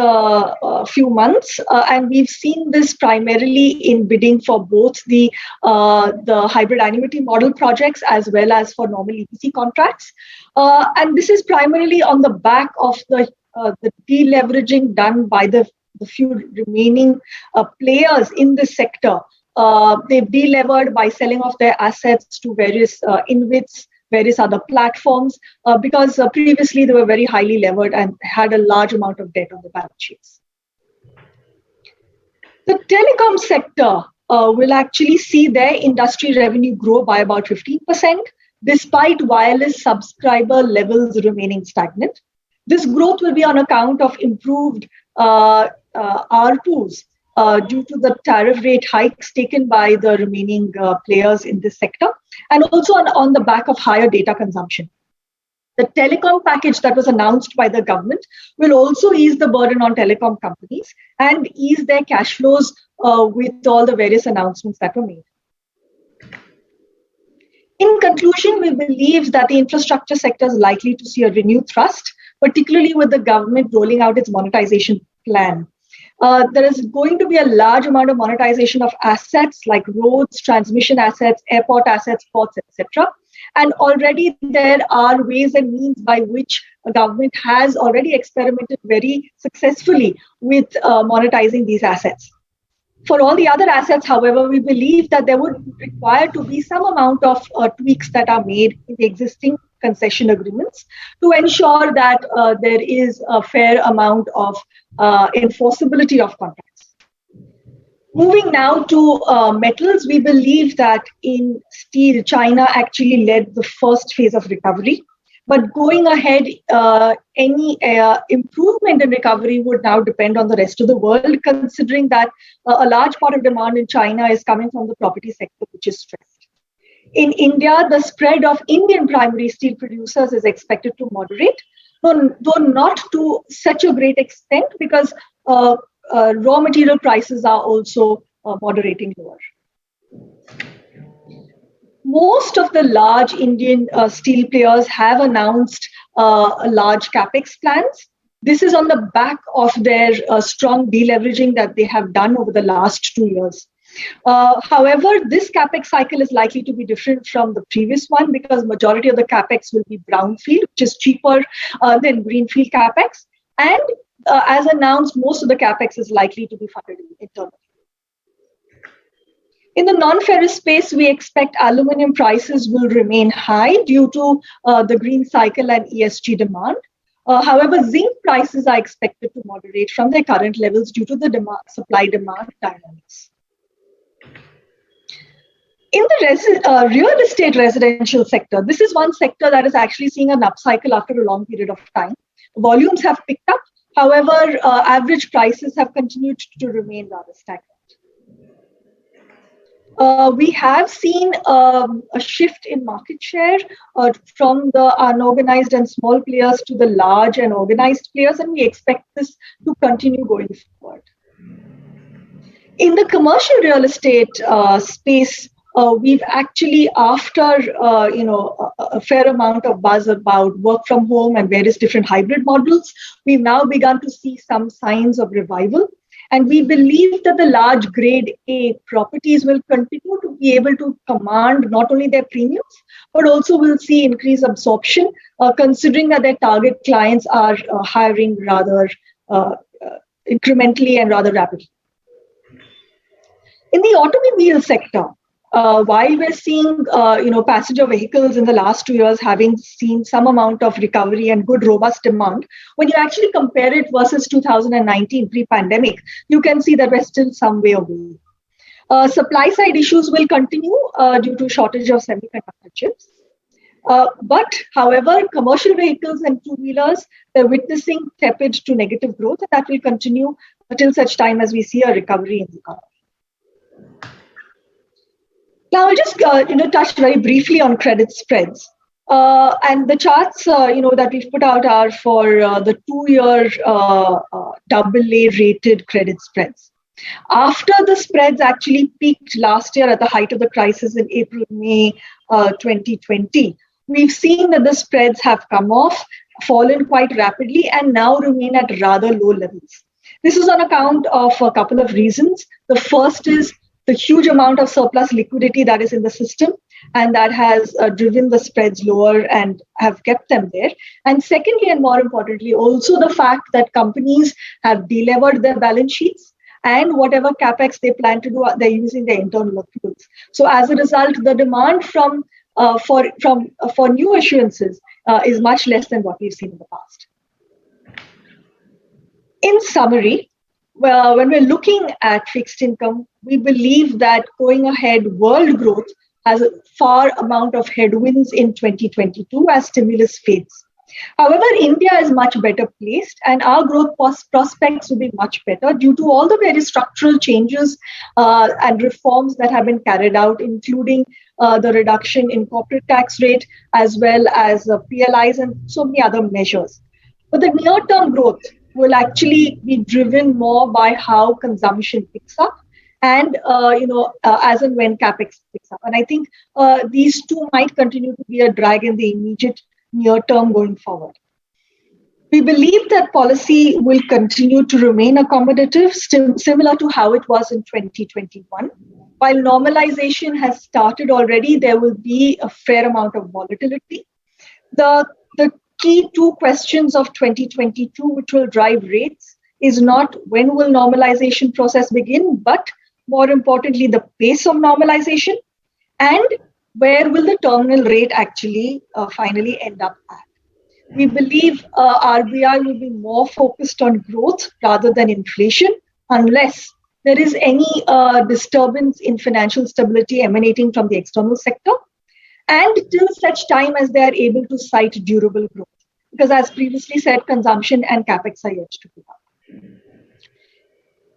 few months, and we've seen this primarily in bidding for both the hybrid annuity model projects as well as for normal EPC contracts. And this is primarily on the back of the deleveraging done by the few remaining players in this sector. They've delevered by selling off their assets to various InvITs, various other platforms, because previously they were very highly levered and had a large amount of debt on the balance sheets. The telecom sector will actually see their industry revenue grow by about 15%, despite wireless subscriber levels remaining stagnant. This growth will be on account of improved ARPUs due to the tariff rate hikes taken by the remaining players in this sector, and also on the back of higher data consumption. The telecom package that was announced by the government will also ease the burden on telecom companies and ease their cash flows with all the various announcements that were made. In conclusion, we believe that the infrastructure sector is likely to see a renewed thrust, particularly with the government rolling out its monetization plan. There is going to be a large amount of monetization of assets like roads, transmission assets, airport assets, ports, etc. And already there are ways and means by which the government has already experimented very successfully with monetizing these assets. For all the other assets, however, we believe that there would require to be some amount of tweaks that are made in the existing concession agreements to ensure that there is a fair amount of enforceability of contracts. Moving now to metals, we believe that in steel, China actually led the first phase of recovery. But going ahead, any improvement in recovery would now depend on the rest of the world, considering that a large part of demand in China is coming from the property sector, which is stressed. In India, the spread of Indian primary steel producers is expected to moderate, though not to such a great extent, because raw material prices are also moderating lower. Most of the large Indian steel players have announced large capex plans. This is on the back of their strong deleveraging that they have done over the last 2 years. However, this capex cycle is likely to be different from the previous one because majority of the capex will be brownfield, which is cheaper than greenfield capex. And as announced, most of the capex is likely to be funded internally. In the non-ferrous space, we expect aluminum prices will remain high due to the green cycle and ESG demand. However, zinc prices are expected to moderate from their current levels due to the supply-demand dynamics. In the real estate residential sector, this is one sector that is actually seeing an upcycle after a long period of time. Volumes have picked up. However, average prices have continued to remain rather stagnant. We have seen a shift in market share from the unorganized and small players to the large and organized players, and we expect this to continue going forward. In the commercial real estate space, we've actually, after a fair amount of buzz about work from home and various different hybrid models, we've now begun to see some signs of revival. And we believe that the large grade A properties will continue to be able to command not only their premiums, but also will see increased absorption, considering that their target clients are hiring rather incrementally and rather rapidly. In the automobile sector, while we're seeing passenger vehicles in the last 2 years having seen some amount of recovery and good robust demand, when you actually compare it versus 2019 pre-pandemic, you can see that we're still some way away. Supply side issues will continue due to shortage of semiconductor chips. But however, commercial vehicles and two-wheelers, they're witnessing tepid to negative growth, and that will continue until such time as we see a recovery in the economy. Now, I'll just touch very briefly on credit spreads. And the charts that we've put out are for the 2-year AA rated credit spreads. After the spreads actually peaked last year at the height of the crisis in April, May 2020, we've seen that the spreads have come off, fallen quite rapidly, and now remain at rather low levels. This is on account of a couple of reasons. The first is the huge amount of surplus liquidity that is in the system, and that has driven the spreads lower and have kept them there. And secondly, and more importantly, also the fact that companies have delevered their balance sheets, and whatever capex they plan to do, they're using their internal accruals. So as a result, the demand for new issuances is much less than what we've seen in the past. In summary, well, when we're looking at fixed income, we believe that going ahead, world growth has a far amount of headwinds in 2022 as stimulus fades. However, India is much better placed, and our growth prospects will be much better due to all the various structural changes and reforms that have been carried out, including the reduction in corporate tax rate, as well as PLIs and so many other measures. But the near-term growth will actually be driven more by how consumption picks up and as and when capex picks up. And I think these two might continue to be a drag in the immediate near term going forward. We believe that policy will continue to remain accommodative, similar to how it was in 2021. While normalization has started already, there will be a fair amount of volatility. The key two questions of 2022, which will drive rates, is not when will normalization process begin, but more importantly, the pace of normalization, and where will the terminal rate actually finally end up at. We believe RBI will be more focused on growth rather than inflation, unless there is any disturbance in financial stability emanating from the external sector, and till such time as they are able to cite durable growth. Because as previously said, consumption and capex are yet to pick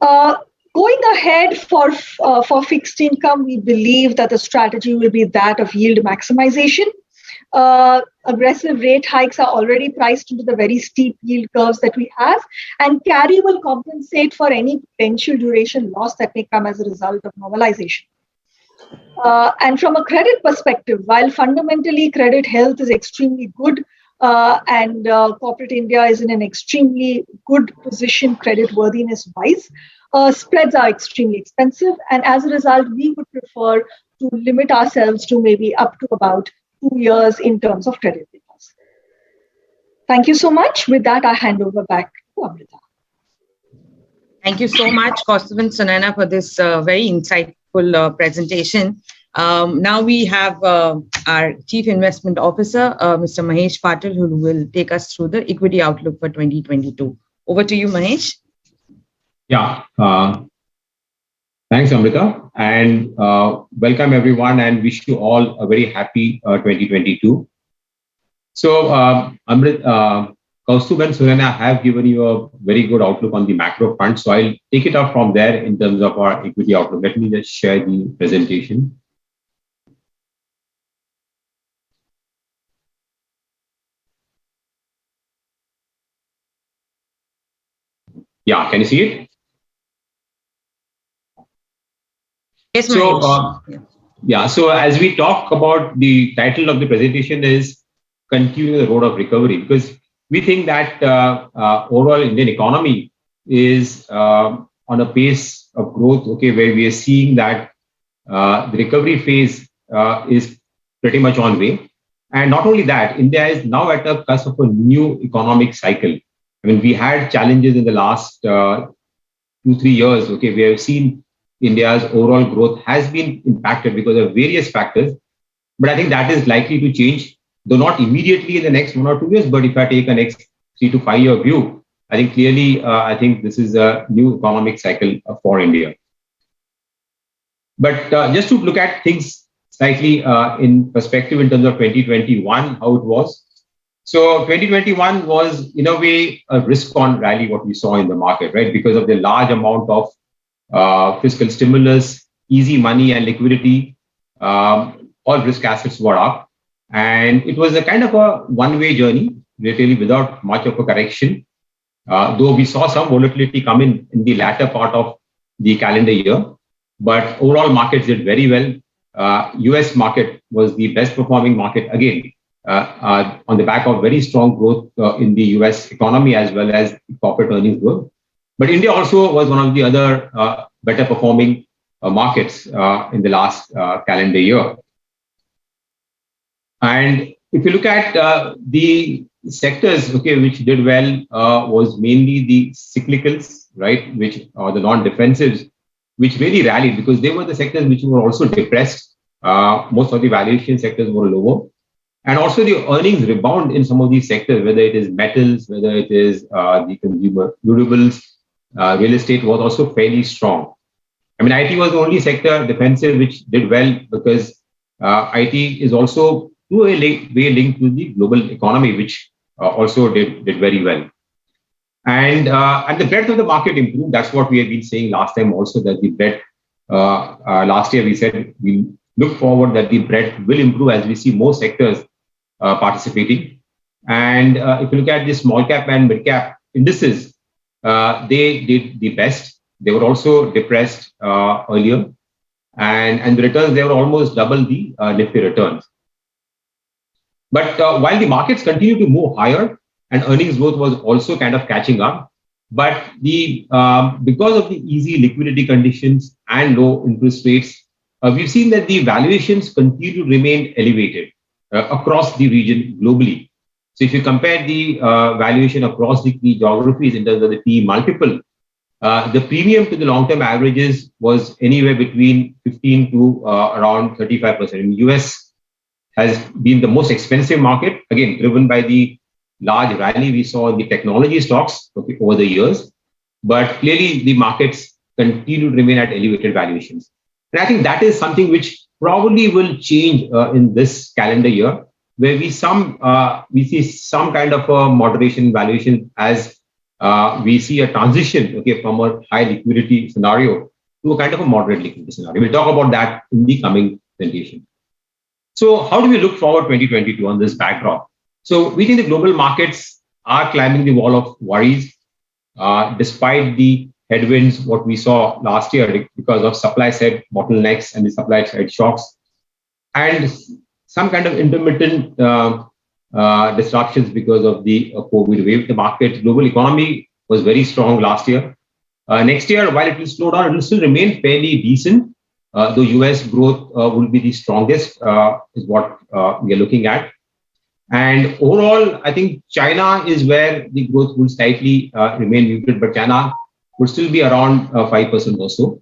up. Going ahead for fixed income, we believe that the strategy will be that of yield maximization. Aggressive rate hikes are already priced into the very steep yield curves that we have, and carry will compensate for any potential duration loss that may come as a result of normalization. And from a credit perspective, while fundamentally credit health is extremely good, and corporate India is in an extremely good position credit worthiness wise, spreads are extremely expensive, and as a result, we would prefer to limit ourselves to maybe up to about 2 years in terms of credit windows. Thank you so much. With that, I hand over back to Amrita. Thank you so much, Kaustuv and Sunaina, for this very insightful presentation. Now we have our Chief Investment Officer, Mr. Mahesh Patil, who will take us through the equity outlook for 2022. Over to you, Mahesh. Yeah, thanks, Amrita, and welcome everyone, and wish you all a very happy 2022. So, Amrita, Kaustuv and Sunaina have given you a very good outlook on the macro front, so I'll take it up from there in terms of our equity outlook. Let me just share the presentation. Yeah, can you see it? Yes, so, so as we talk about, the title of the presentation is Continuing the Road of Recovery, because we think that overall Indian economy is on a pace of growth, okay, where we are seeing that the recovery phase is pretty much on way. And not only that, India is now at a cusp of a new economic cycle. I mean, we had challenges in the last 2-3 years, okay, we have seen India's overall growth has been impacted because of various factors. But I think that is likely to change, though not immediately in the next 1 or 2 years. But if I take a next 3 to 5 year view, I think clearly, I think this is a new economic cycle for India. But just to look at things slightly in perspective in terms of 2021, how it was. So 2021 was, in a way, a risk-on rally, what we saw in the market, right? Because of the large amount of fiscal stimulus, easy money and liquidity, all risk assets were up. And it was a kind of a one-way journey, really without much of a correction. Though we saw some volatility come in the latter part of the calendar year, but overall markets did very well. US market was the best performing market again, on the back of very strong growth in the US economy as well as corporate earnings growth. But India also was one of the other better performing markets in the last calendar year. And if you look at the sectors, okay, which did well was mainly the cyclicals, right, which are the non-defensives, which really rallied because they were the sectors which were also depressed. Most of the valuation sectors were lower. And also the earnings rebound in some of these sectors, whether it is metals, whether it is the consumer durables, real estate was also fairly strong. I mean, IT was the only sector defensive which did well because IT is also to a way linked to the global economy, which also did very well. And the breadth of the market improved. That's what we have been saying last time also, that the breadth, last year we said we look forward that the breadth will improve as we see more sectors participating. And if you look at the small cap and mid cap indices, they did the best. They were also depressed earlier. And the returns, they were almost double the Nifty returns. But while the markets continue to move higher and earnings growth was also kind of catching up, but the because of the easy liquidity conditions and low interest rates, we've seen that the valuations continue to remain elevated across the region globally. So if you compare the valuation across the key geographies in terms of the PE multiple, the premium to the long-term averages was anywhere between 15 to around 35%. In the US has been the most expensive market, again, driven by the large rally we saw in the technology stocks over the years. But clearly, the markets continue to remain at elevated valuations. And I think that is something which probably will change in this calendar year, where we see some kind of a moderation in valuation as we see a transition, okay, from a high liquidity scenario to a kind of a moderate liquidity scenario. We'll talk about that in the coming presentation. So how do we look forward 2022 on this backdrop? So we think the global markets are climbing the wall of worries, despite the headwinds, what we saw last year because of supply side bottlenecks and the supply side shocks, and some kind of intermittent disruptions because of the COVID wave. The market, global economy was very strong last year. Next year, while it will slow down, it will still remain fairly decent. The US growth will be the strongest, is what we are looking at. And overall, I think China is where the growth will slightly remain muted, but China would still be around 5% or so.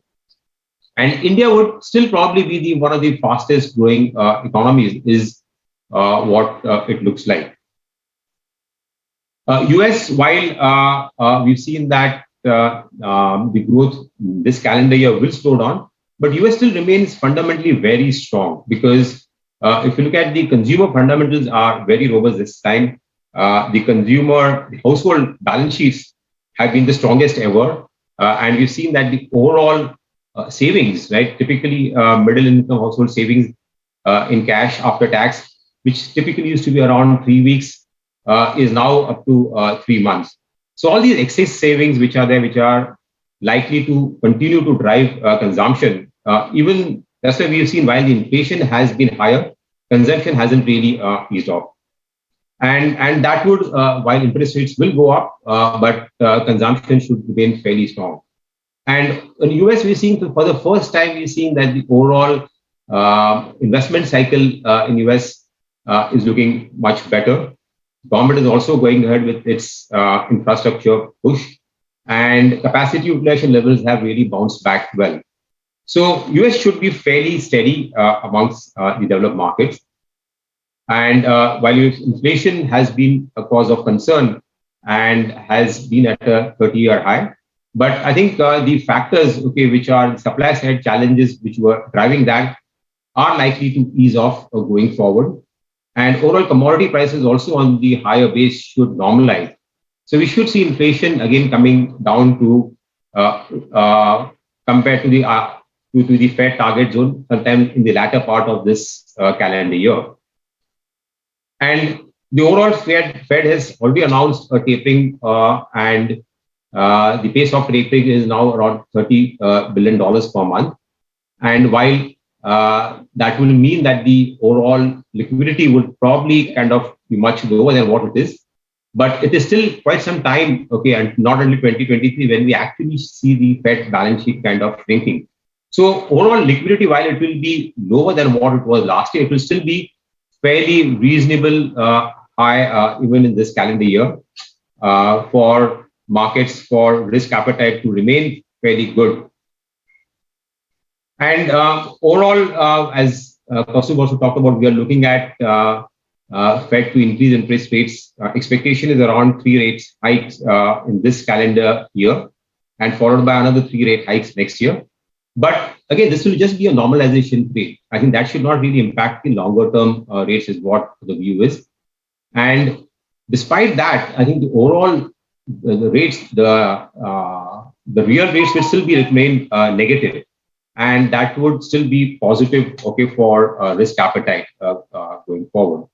And India would still probably be one of the fastest growing economies, is what it looks like. US, while we've seen that the growth this calendar year will slow down, but US still remains fundamentally very strong because if you look at the consumer fundamentals are very robust this time. The household balance sheets have been the strongest ever. And we've seen that the overall savings, right, typically middle income household savings in cash after tax, which typically used to be around 3 weeks, is now up to 3 months. So all these excess savings which are there, which are likely to continue to drive consumption, even that's why we've seen while the inflation has been higher, consumption hasn't really eased off. And that would, while interest rates will go up, but consumption should remain fairly strong. And in the US, we're seeing for the first time, we're seeing that the overall investment cycle in US is looking much better. Government is also going ahead with its infrastructure push. and capacity utilization levels have really bounced back well. So US should be fairly steady amongst the developed markets. And while inflation has been a cause of concern and has been at a 30-year high, but I think the factors, which are supply side challenges which were driving that, are likely to ease off going forward. And overall commodity prices also on the higher base should normalize. So we should see inflation again coming down to compared to the Fed target zone sometime in the latter part of this calendar year. And the overall Fed has already announced a tapering, and the pace of tapering is now around $30 billion per month. And while that will mean that the overall liquidity would probably kind of be much lower than what it is, but it is still quite some time, and not only 2023 when we actually see the Fed balance sheet kind of shrinking. So overall liquidity, while it will be lower than what it was last year, it will still be fairly reasonable high even in this calendar year for markets, for risk appetite to remain fairly good. And overall, as Kaustubh also talked about, we are looking at Fed to increase interest rates. Expectation is around 3 rate hikes in this calendar year, and followed by another 3 rate hikes next year. But again, this will just be a normalization rate. I think that should not really impact the longer term rates, is what the view is. And despite that, I think the overall the rates, the real rates will still remain negative, and that would still be positive, for risk appetite going forward.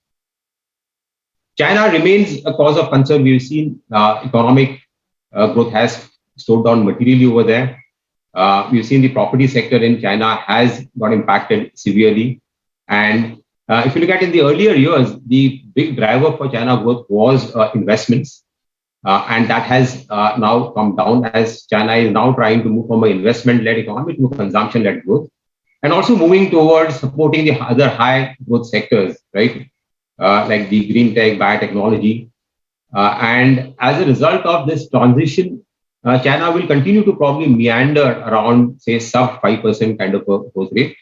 China remains a cause of concern. We've seen economic growth has slowed down materially over there. We've seen the property sector in China has got impacted severely. And if you look at in the earlier years, the big driver for China growth was investments. And that has now come down as China is now trying to move from an investment-led economy to a consumption-led growth, and also moving towards supporting the other high growth sectors, right? Like the green tech, biotechnology. And as a result of this transition, China will continue to probably meander around, say, sub 5% kind of a growth rate.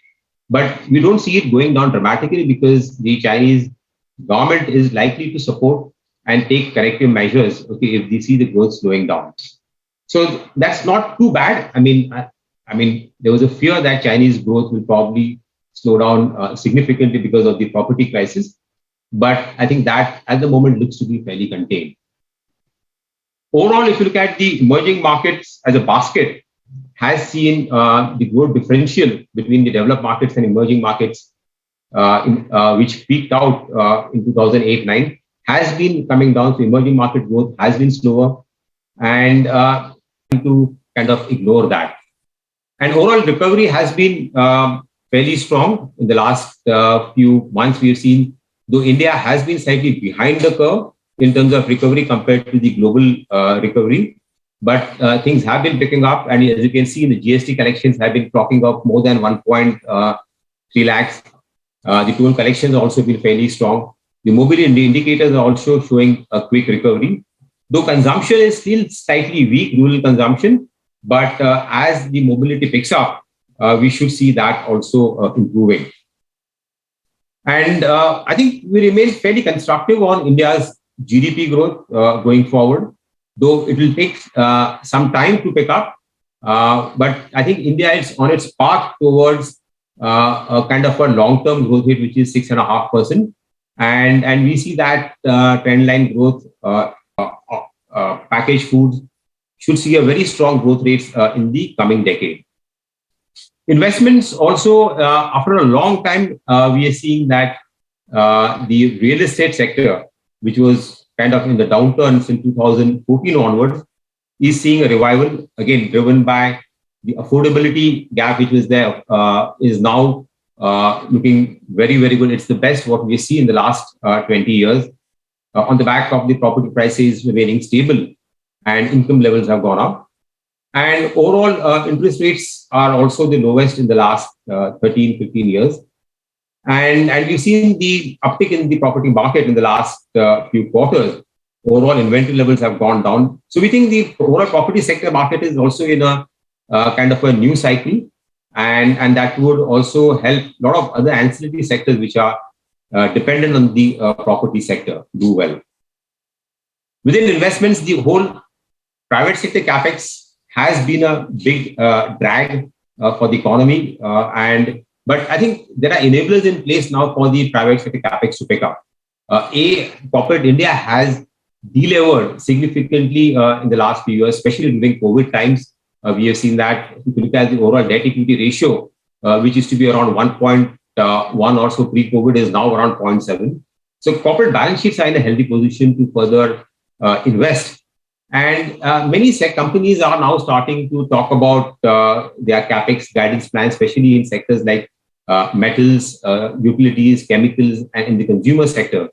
But we don't see it going down dramatically because the Chinese government is likely to support and take corrective measures, if they see the growth slowing down. So that's not too bad. I mean, there was a fear that Chinese growth will probably slow down significantly because of the property crisis. But I think that at the moment looks to be fairly contained. Overall, if you look at the emerging markets as a basket, has seen the growth differential between the developed markets and emerging markets, which peaked out in 2008-9, has been coming down. So emerging market growth has been slower, and to kind of ignore that. And overall recovery has been fairly strong in the last few months. We have seen, though India has been slightly behind the curve in terms of recovery compared to the global recovery, but things have been picking up. And as you can see, the GST collections have been clocking up more than 1.3 lakhs. The total collections have also been fairly strong. The mobility indicators are also showing a quick recovery, though consumption is still slightly weak, rural consumption. But as the mobility picks up, we should see that also improving. And I think we remain fairly constructive on India's GDP growth going forward, though it will take some time to pick up. But I think India is on its path towards a kind of a long-term growth rate, which is 6.5%. And we see that trend line growth, packaged foods should see a very strong growth rates in the coming decade. Investments also, after a long time, we are seeing that the real estate sector, which was kind of in the downturn since 2014 onwards, is seeing a revival, again, driven by the affordability gap, which was there, is now looking very, very good. It's the best what we see in the last 20 years on the back of the property prices remaining stable and income levels have gone up. And overall interest rates are also the lowest in the last 13, 15 years. And we've seen the uptick in the property market in the last few quarters. overall inventory levels have gone down. So we think the overall property sector market is also in a kind of a new cycle, and that would also help a lot of other ancillary sectors which are dependent on the property sector do well. Within investments, the whole private sector capex has been a big drag for the economy, but I think there are enablers in place now for the private sector capex to pick up. Corporate India has delevered significantly in the last few years, especially during COVID times. We have seen that if you look at the overall debt equity ratio, which used to be around 1.1 or so pre-COVID, is now around 0.7. So corporate balance sheets are in a healthy position to further invest. And many companies are now starting to talk about their capex guidance plans, especially in sectors like metals, utilities, chemicals, and in the consumer sector.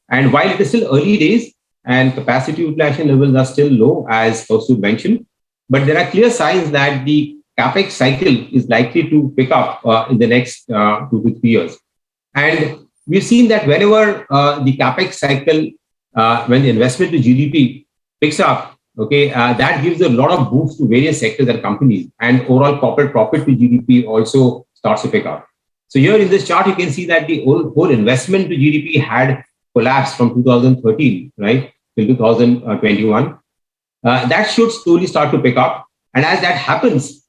And while it is still early days and capacity utilization levels are still low, as Kaustuv mentioned, but there are clear signs that the capex cycle is likely to pick up in the next 2 to 3 years. And we've seen that whenever the capex cycle, when the investment to GDP picks up, that gives a lot of boost to various sectors and companies, and overall corporate profit to GDP also starts to pick up. So here in this chart, you can see that the whole investment to GDP had collapsed from 2013, right, till 2021. That should slowly start to pick up. And as that happens,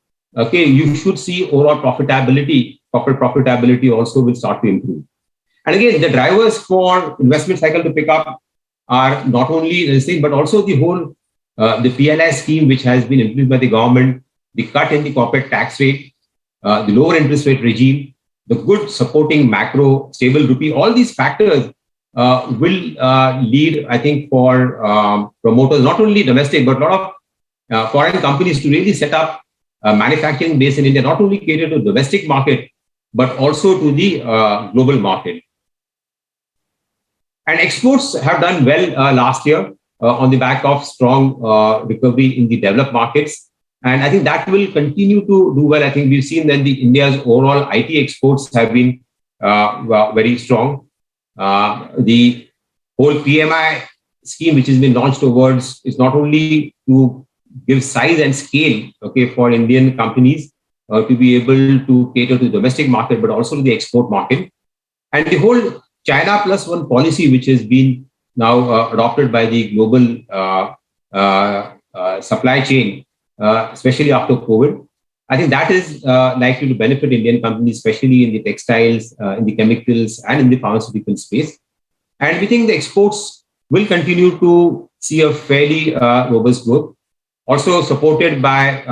you should see overall profitability, corporate profitability also will start to improve. And again, the drivers for investment cycle to pick up are not only the same, but also the whole, the PLI scheme, which has been implemented by the government, the cut in the corporate tax rate, the lower interest rate regime, the good supporting macro, stable rupee, all these factors will lead, I think, for promoters, not only domestic, but a lot of foreign companies to really set up a manufacturing base in India, not only cater to the domestic market, but also to the global market. And exports have done well last year on the back of strong recovery in the developed markets. And I think that will continue to do well. I think we've seen that India's overall IT exports have been very strong. The whole PMI scheme, which has been launched towards, is not only to give size and scale, for Indian companies to be able to cater to the domestic market, but also to the export market. And the whole China Plus One policy, which has been now adopted by the global supply chain, especially after COVID, I think that is likely to benefit Indian companies, especially in the textiles, in the chemicals, and in the pharmaceutical space. And we think the exports will continue to see a fairly robust growth, also supported by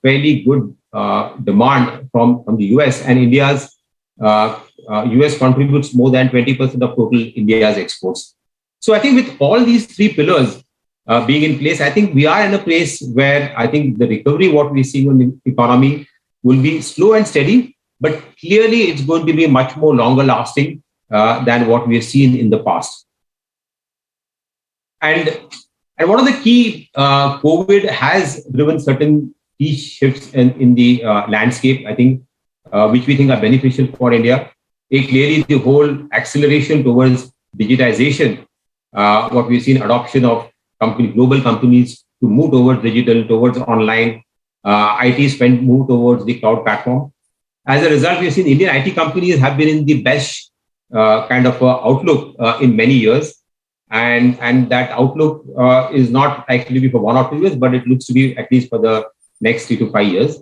fairly good demand from the US. And India's US contributes more than 20% of total India's exports. So I think with all these three pillars being in place, I think we are in a place where I think the recovery, what we're seeing in the economy, will be slow and steady, but clearly it's going to be much more longer lasting than what we have seen in the past. And one of the key, COVID has driven certain key shifts in the landscape, I think, which we think are beneficial for India. Clearly, the whole acceleration towards digitization, what we've seen, adoption of global companies to move towards digital, towards online, IT spend move towards the cloud platform. As a result, we've seen Indian IT companies have been in the best kind of outlook in many years. And that outlook is not likely to be for 1 or 2 years, but it looks to be at least for the next 3 to 5 years.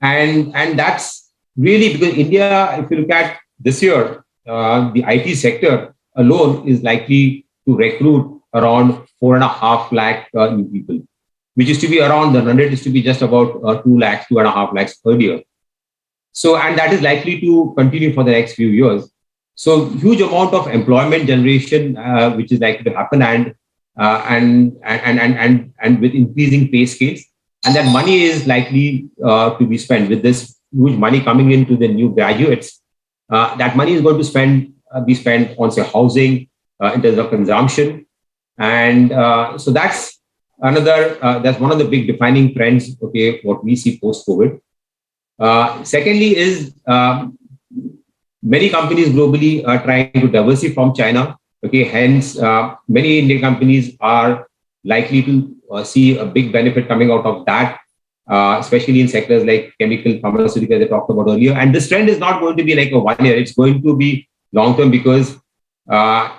And that's really because India, if you look at this year, the IT sector alone is likely to recruit around 4.5 lakh new people, which used to be around, the run rate used to be just about 2 lakhs, 2.5 lakhs earlier. So, and that is likely to continue for the next few years. So huge amount of employment generation, which is likely to happen, and with increasing pay scales, and that money is likely to be spent. With this huge money coming into the new graduates, that money is going to be spent on, say, housing, in terms of consumption, and so that's another. That's one of the big defining trends. What we see post COVID. Secondly, is many companies globally are trying to diversify from China. Okay, hence many Indian companies are likely to see a big benefit coming out of that, especially in sectors like chemical, pharmaceuticals I talked about earlier. And this trend is not going to be like a 1 year; it's going to be long term, because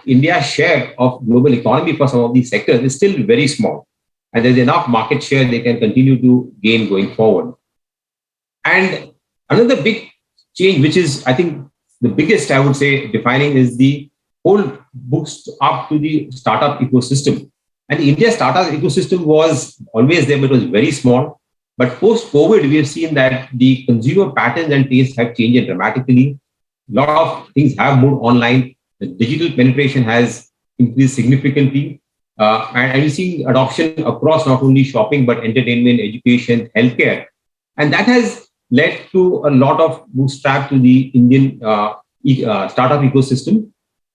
India's share of global economy for some of these sectors is still very small, and there's enough market share they can continue to gain going forward. And another big change, which is, I think, the biggest, I would say, defining, is the whole boost up to the startup ecosystem. And the India startup ecosystem was always there, but it was very small. But post-COVID, we have seen that the consumer patterns and tastes have changed dramatically. A lot of things have moved online. The digital penetration has increased significantly. And we're seeing adoption across not only shopping, but entertainment, education, healthcare. And that has led to a lot of bootstrap to the Indian startup ecosystem.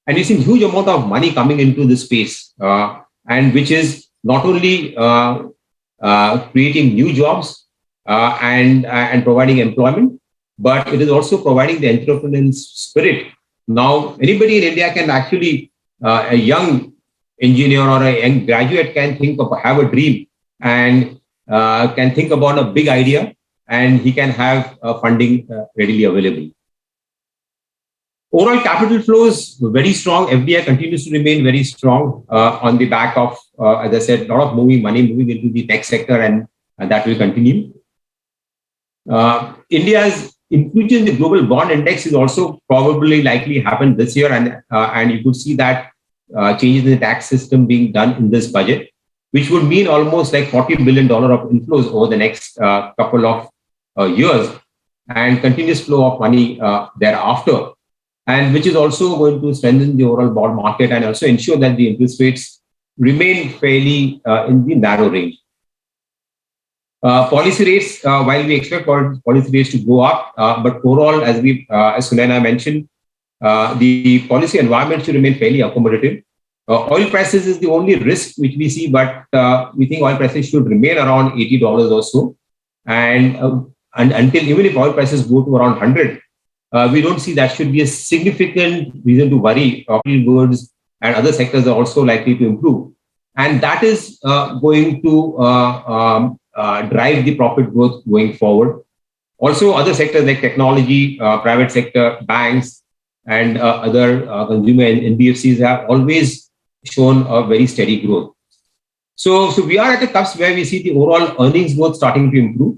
And we've seen huge amount of money coming into this space, and which is not only creating new jobs and providing employment, but it is also providing the entrepreneurial spirit. Now, anybody in India can actually, a young engineer or a young graduate can have a dream and can think about a big idea, and he can have funding readily available. Overall capital flows were very strong. FDI continues to remain very strong on the back of, as I said, a lot of money moving into the tech sector, and that will continue. India's inclusion in the global bond index is also probably likely happen this year, and you could see that changes in the tax system being done in this budget, which would mean almost like $40 billion of inflows over the next couple of years, and continuous flow of money thereafter, and which is also going to strengthen the overall bond market and also ensure that the interest rates remain fairly in the narrow range. Policy rates, while we expect policy rates to go up, but overall, as Sunaina mentioned, the policy environment should remain fairly accommodative. Oil prices is the only risk which we see, but we think oil prices should remain around $80 or so. And until, even if oil prices go to around 100, we don't see that should be a significant reason to worry. Goods and other sectors are also likely to improve. And that is going to drive the profit growth going forward. Also, other sectors like technology, private sector, banks, and other consumer NBFCs have always shown a very steady growth. So we are at the cusp where we see the overall earnings growth starting to improve.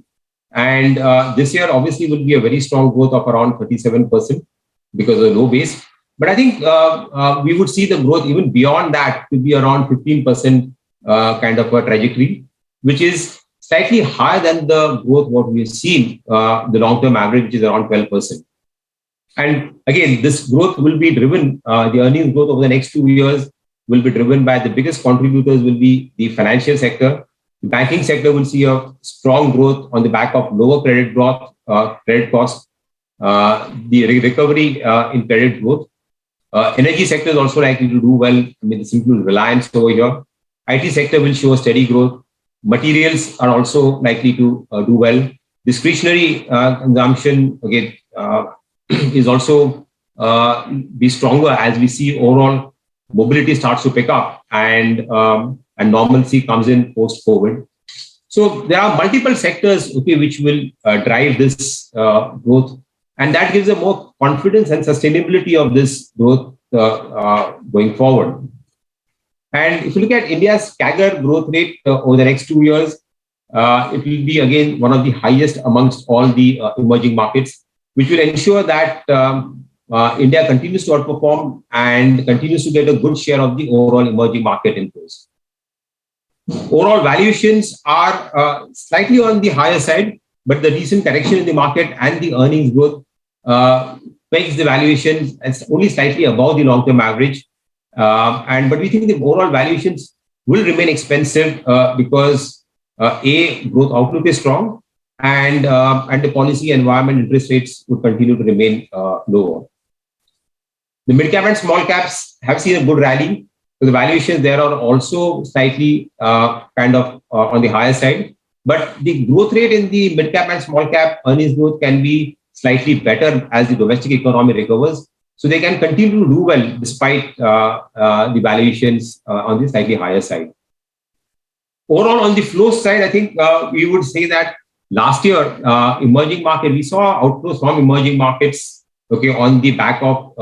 And this year, obviously, will be a very strong growth of around 37% because of the low base. But I think we would see the growth even beyond that to be around 15% kind of a trajectory, which is slightly higher than the growth what we've seen, the long-term average, which is around 12%. And again, this growth will be driven, the earnings growth over the next 2 years will be driven by the biggest contributors will be the financial sector. The banking sector will see a strong growth on the back of lower credit growth, credit costs, the recovery in credit growth. Energy sector is also likely to do well. I mean, this includes Reliance over here. IT sector will show a steady growth. Materials are also likely to do well. Discretionary consumption, again, is also be stronger as we see overall mobility starts to pick up and normalcy comes in post-COVID. So there are multiple sectors, okay, which will drive this growth, and that gives a more confidence and sustainability of this growth going forward. And if you look at India's CAGR growth rate over the next 2 years, it will be again one of the highest amongst all the emerging markets, which will ensure that India continues to outperform and continues to get a good share of the overall emerging market inflows. Overall valuations are slightly on the higher side, but the recent correction in the market and the earnings growth makes the valuations only slightly above the long-term average. But we think the overall valuations will remain expensive because growth outlook is strong, and the policy environment, interest rates would continue to remain lower. The mid-cap and small caps have seen a good rally. So the valuations there are also slightly kind of on the higher side, but the growth rate in the mid-cap and small cap earnings growth can be slightly better as the domestic economy recovers. So they can continue to do well despite the valuations on the slightly higher side. Overall, on the flow side, I think we would say that last year, emerging market, we saw outflows from emerging markets, okay, on the back of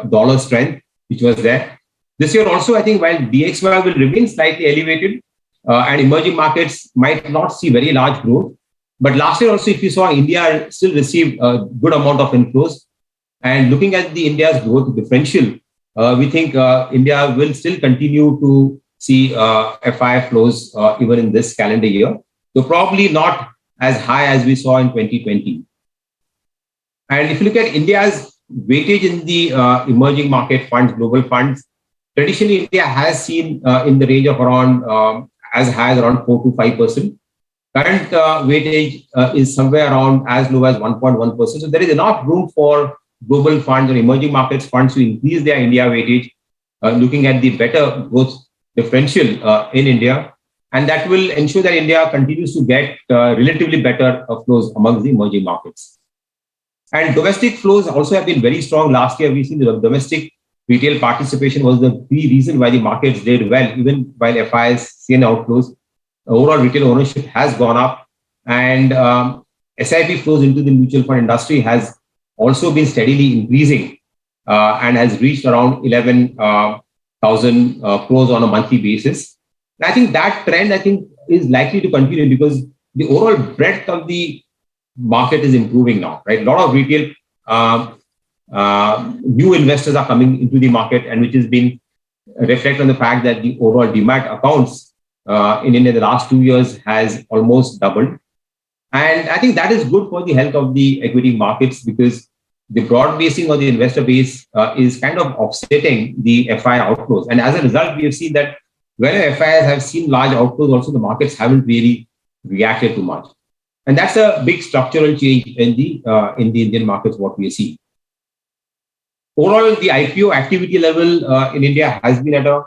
dollar strength, which was there. This year also, I think while DXY will remain slightly elevated and emerging markets might not see very large growth, but last year also, if you saw, India still received a good amount of inflows. And looking at the India's growth differential, we think India will still continue to see FI flows even in this calendar year. So probably not as high as we saw in 2020. And if you look at India's weightage in the emerging market funds, global funds, traditionally India has seen in the range of around as high as around 4 to 5%. Current weightage is somewhere around as low as 1.1%. So there is enough room for global funds or emerging markets funds to increase their India weightage, looking at the better growth differential in India. And that will ensure that India continues to get relatively better flows amongst the emerging markets. And domestic flows also have been very strong. Last year, we've seen the domestic retail participation was the key reason why the markets did well, even while FIs seen outflows. Overall retail ownership has gone up, and SIP flows into the mutual fund industry has also been steadily increasing and has reached around 11,000 crores on a monthly basis. And I think that trend, is likely to continue because the overall breadth of the market is improving now, right? A lot of retail new investors are coming into the market, and which has been reflected on the fact that the overall demat accounts in India the last 2 years has almost doubled. And I think that is good for the health of the equity markets because the broad basing of the investor base is kind of offsetting the FI outflows. And as a result, we have seen that whenever FIs have seen large outflows, also the markets haven't really reacted too much. And that's a big structural change in the Indian markets, what we see. Overall, the IPO activity level in India has been at a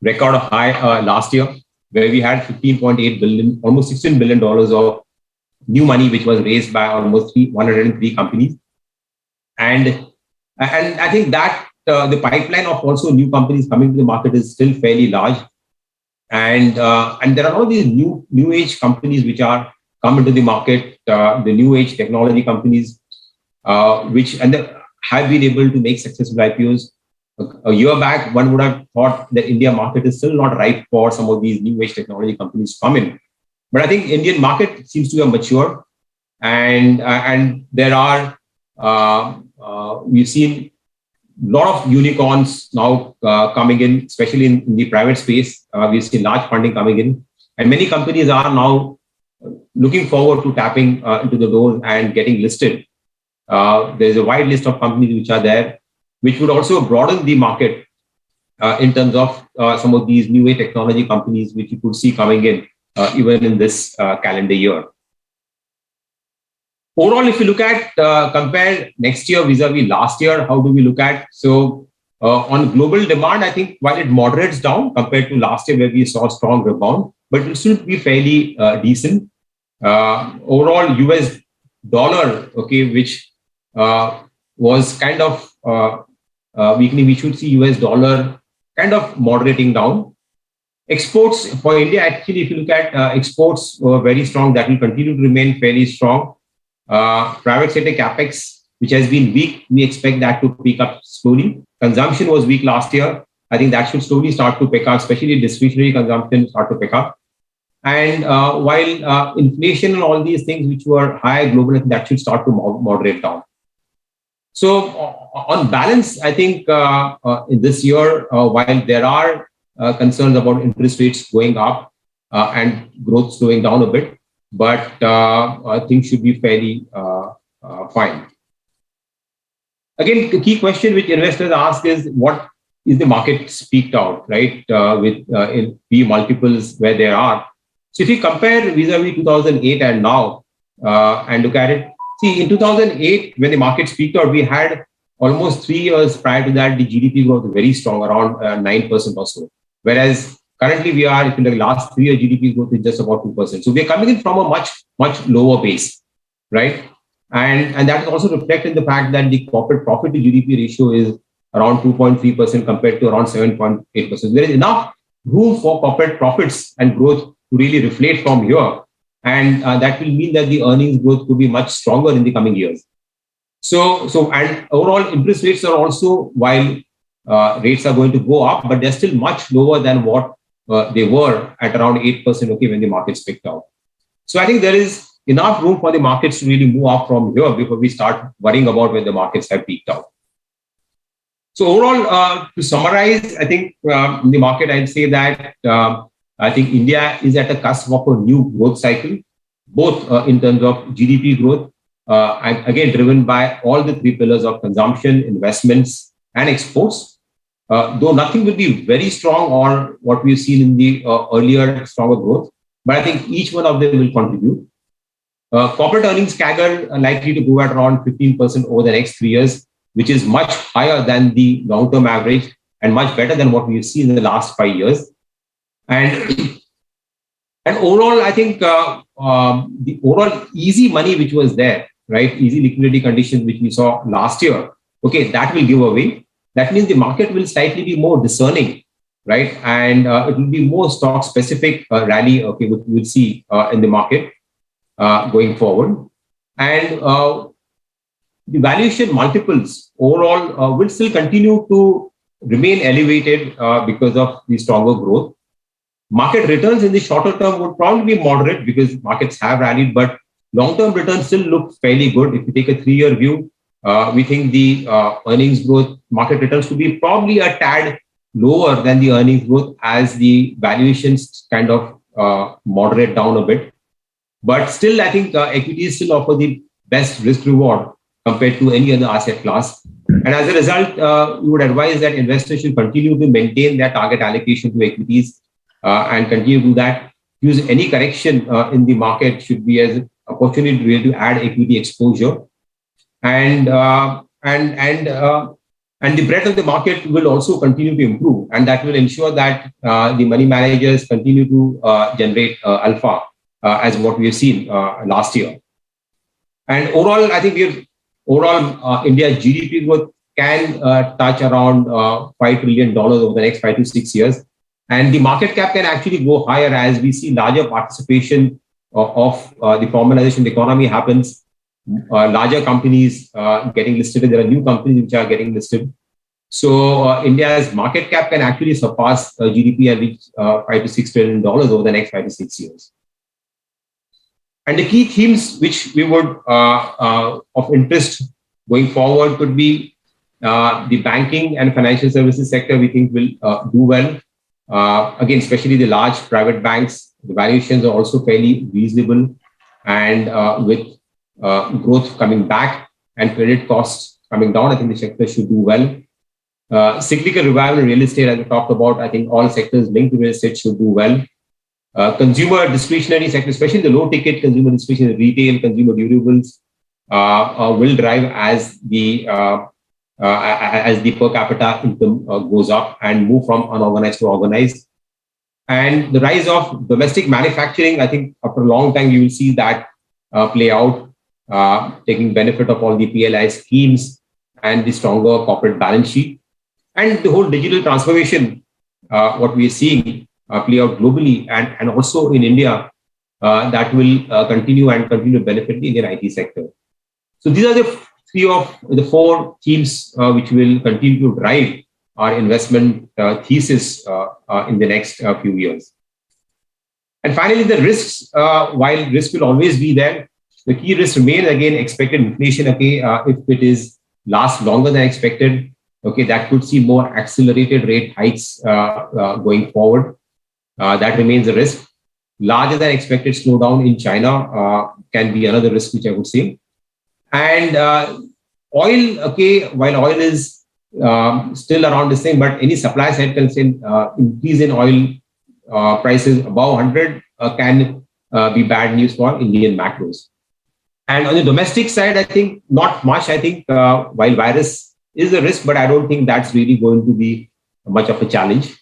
record high last year, where we had 15.8 billion, almost $16 billion of new money, which was raised by almost 103 companies. And I think that the pipeline of also new companies coming to the market is still fairly large. And there are all these new age companies which are coming to the market, the new age technology companies, which have been able to make successful IPOs. A year back, one would have thought that India market is still not ripe for some of these new age technology companies to come in. But I think Indian market seems to have matured, and there are we've seen a lot of unicorns now coming in, especially in the private space. We've seen large funding coming in, and many companies are now looking forward to tapping into the doors and getting listed. There's a wide list of companies which are there, which would also broaden the market in terms of some of these new age technology companies, which you could see coming in even in this calendar year. Overall, if you look at compare next year vis-a-vis last year, how do we look at? So on global demand, I think while it moderates down compared to last year where we saw a strong rebound, but it should be fairly decent. Overall, US dollar, okay, which was kind of weakening, we should see US dollar kind of moderating down. Exports for India, actually, if you look at exports were very strong, that will continue to remain fairly strong. Private sector capex, which has been weak, we expect that to pick up slowly. Consumption was weak last year. I think that should slowly start to pick up, especially discretionary consumption start to pick up. And while inflation and all these things which were high globally, that should start to moderate down. So on balance, I think this year, while there are concerns about interest rates going up and growth slowing down a bit, but things should be fairly fine. Again, the key question which investors ask is, what is the market peaked out, right? With in P multiples where there are. So if you compare vis-a-vis 2008 and now and look at it, see in 2008, when the markets peaked out, we had almost 3 years prior to that, the GDP growth was very strong, around 9% or so. Whereas currently we are, if you look at last 3 year GDP growth is just about 2%. So we are coming in from a much lower base, right? And that is also reflected in the fact that the corporate profit to GDP ratio is around 2.3% compared to around 7.8%. There is enough room for corporate profits and growth to really reflate from here. And that will mean that the earnings growth could be much stronger in the coming years. And overall interest rates are also, while rates are going to go up, but they're still much lower than what they were at around 8%, okay, when the markets picked out. So I think there is enough room for the markets to really move up from here before we start worrying about when the markets have peaked out. So overall, to summarize, I think in the market, I'd say that I think India is at the cusp of a new growth cycle, both in terms of GDP growth, and again, driven by all the three pillars of consumption, investments, and exports. Though nothing will be very strong or what we've seen in the earlier stronger growth, but I think each one of them will contribute. Corporate earnings CAGR are likely to grow at around 15% over the next 3 years, which is much higher than the long-term average and much better than what we've seen in the last 5 years. And overall, I think the overall easy money which was there, right, easy liquidity conditions which we saw last year, okay, that will give away. That means the market will slightly be more discerning, right, and it will be more stock-specific rally, okay, which we will see in the market going forward. And the valuation multiples overall will still continue to remain elevated because of the stronger growth. Market returns in the shorter term would probably be moderate because markets have rallied, but long-term returns still look fairly good. If you take a 3-year view, we think the earnings growth, market returns could be probably a tad lower than the earnings growth as the valuations kind of moderate down a bit. But still, I think equities still offer the best risk reward compared to any other asset class. And as a result, we would advise that investors should continue to maintain their target allocation to equities and continue to do that. Use any correction in the market should be as an opportunity to really add equity exposure. And the breadth of the market will also continue to improve, and that will ensure that the money managers continue to generate alpha as what we have seen last year. And overall, I think India's GDP growth can touch around $5 trillion over the next 5 to 6 years. And the market cap can actually go higher as we see larger participation of the formalization of the economy happens. Larger companies getting listed, there are new companies which are getting listed. So India's market cap can actually surpass GDP and reach $5 to $6 trillion over the next 5 to 6 years. And the key themes which we would of interest going forward could be the banking and financial services sector. We think will do well. Again, especially the large private banks, the valuations are also fairly reasonable, and with growth coming back and credit costs coming down, I think the sector should do well. Cyclical revival in real estate, as we talked about, I think all sectors linked to real estate should do well. Consumer discretionary sector, especially the low-ticket consumer discretionary, retail, consumer durables, will drive as the per capita income goes up and move from unorganized to organized. And the rise of domestic manufacturing, I think after a long time, you will see that play out, taking benefit of all the PLI schemes and the stronger corporate balance sheet. And the whole digital transformation, what we are seeing play out globally and also in India, that will continue to benefit the Indian IT sector. So these are the 3 of the 4 themes which will continue to drive our investment thesis in the next few years. And finally, the risks, while risk will always be there, the key risks remain, again, expected inflation, okay, if it is lasts longer than expected, okay, that could see more accelerated rate hikes going forward. That remains a risk. Larger than expected slowdown in China can be another risk, which I would say. And oil, okay, while oil is still around the same, but any supply side constraint, increase in oil prices above 100 can be bad news for Indian macros. And on the domestic side, I think not much. I think while virus is a risk, but I don't think that's really going to be much of a challenge.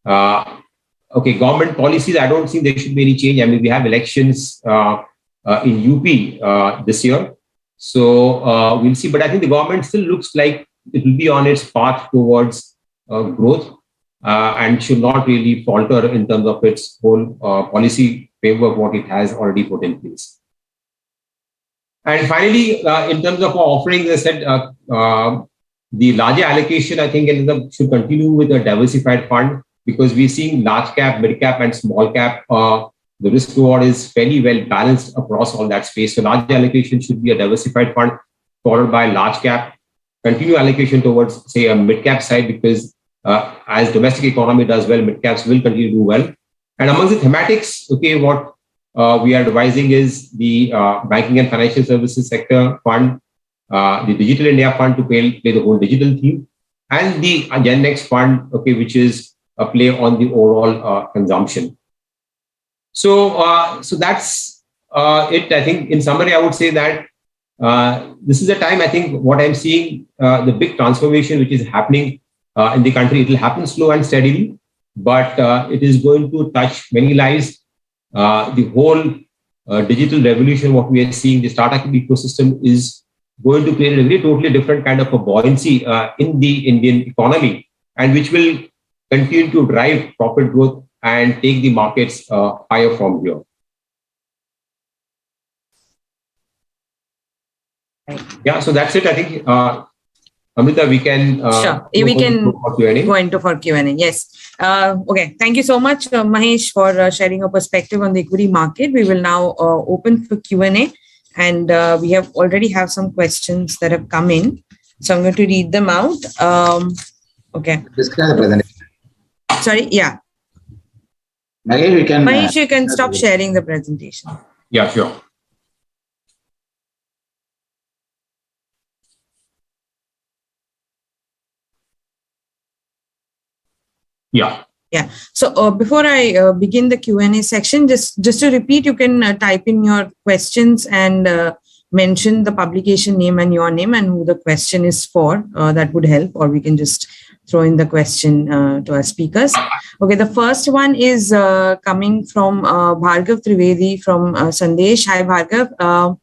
Okay, government policies, I don't think there should be any change. I mean, we have elections in UP this year. So we'll see. But I think the government still looks like it will be on its path towards growth and should not really falter in terms of its whole policy framework, what it has already put in place. And finally, in terms of our offerings, as I said, the larger allocation, I think, should continue with a diversified fund, because we're seeing large cap, mid cap, and small cap. The risk reward is fairly well balanced across all that space. So large allocation should be a diversified fund, followed by large cap. Continue allocation towards, say, a mid cap side, because as domestic economy does well, mid caps will continue to do well. And amongst the thematics, okay, what we are advising is the banking and financial services sector fund, the Digital India Fund to play the whole digital theme, and the Gen Next Fund, okay, which is a play on the overall consumption. So that's it. I think in summary, I would say that this is a time, I think, what I'm seeing, the big transformation which is happening in the country. It will happen slow and steadily, but it is going to touch many lives. The whole digital revolution, what we are seeing, the startup ecosystem is going to create a very totally different kind of a buoyancy in the Indian economy, and which will continue to drive profit growth and take the markets higher from here. Yeah, so that's it. I think, Amrita, we can sure. We can go into for Q&A. Yes. Okay. Thank you so much, Mahesh, for sharing your perspective on the equity market. We will now open for Q&A, and we already have some questions that have come in. So I'm going to read them out. Okay. Sorry. Yeah. Mahesh, you can stop sharing the presentation. Yeah, sure. Yeah. Yeah. So before I begin the Q&A section, just to repeat, you can type in your questions and mention the publication name and your name and who the question is for. That would help, or we can just throw in the question to our speakers. Okay, the first one is coming from Bhargav Trivedi from Sandesh. Hi, Bhargav.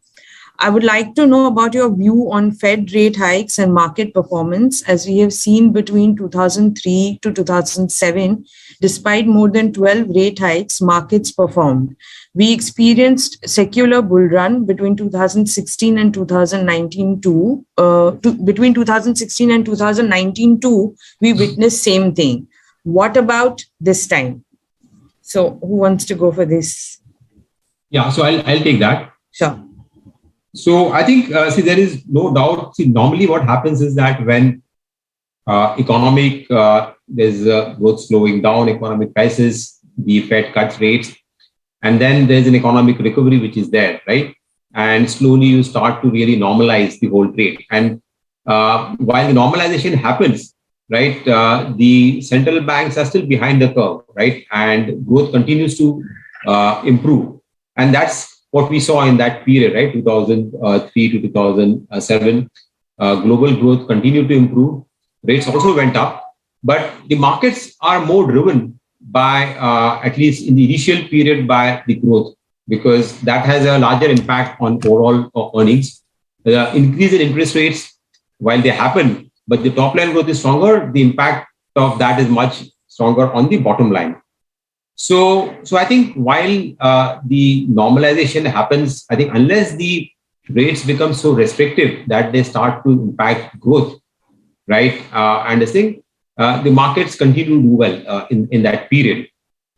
I would like to know about your view on Fed rate hikes and market performance. As we have seen between 2003 to 2007, despite more than 12 rate hikes, markets performed. We experienced secular bull run between 2016 and 2019 too. Between 2016 and 2019 too, we witnessed same thing. What about this time? So who wants to go for this? Yeah, so I'll take that. Sure. So I think, see, there is no doubt. See, normally what happens is that when there's growth slowing down, economic crisis, the Fed cuts rates, and then there's an economic recovery which is there, right? And slowly you start to really normalize the whole trade. And while the normalization happens, right, the central banks are still behind the curve, right? And growth continues to improve. And that's what we saw in that period, right? 2003 to 2007, global growth continued to improve. Rates also went up, but the markets are more driven by, at least in the initial period, by the growth, because that has a larger impact on overall earnings. The increase in interest rates, while they happen, but the top line growth is stronger, the impact of that is much stronger on the bottom line. So I think while the normalization happens, I think unless the rates become so restrictive that they start to impact growth, right? And I think the markets continue to do well in that period.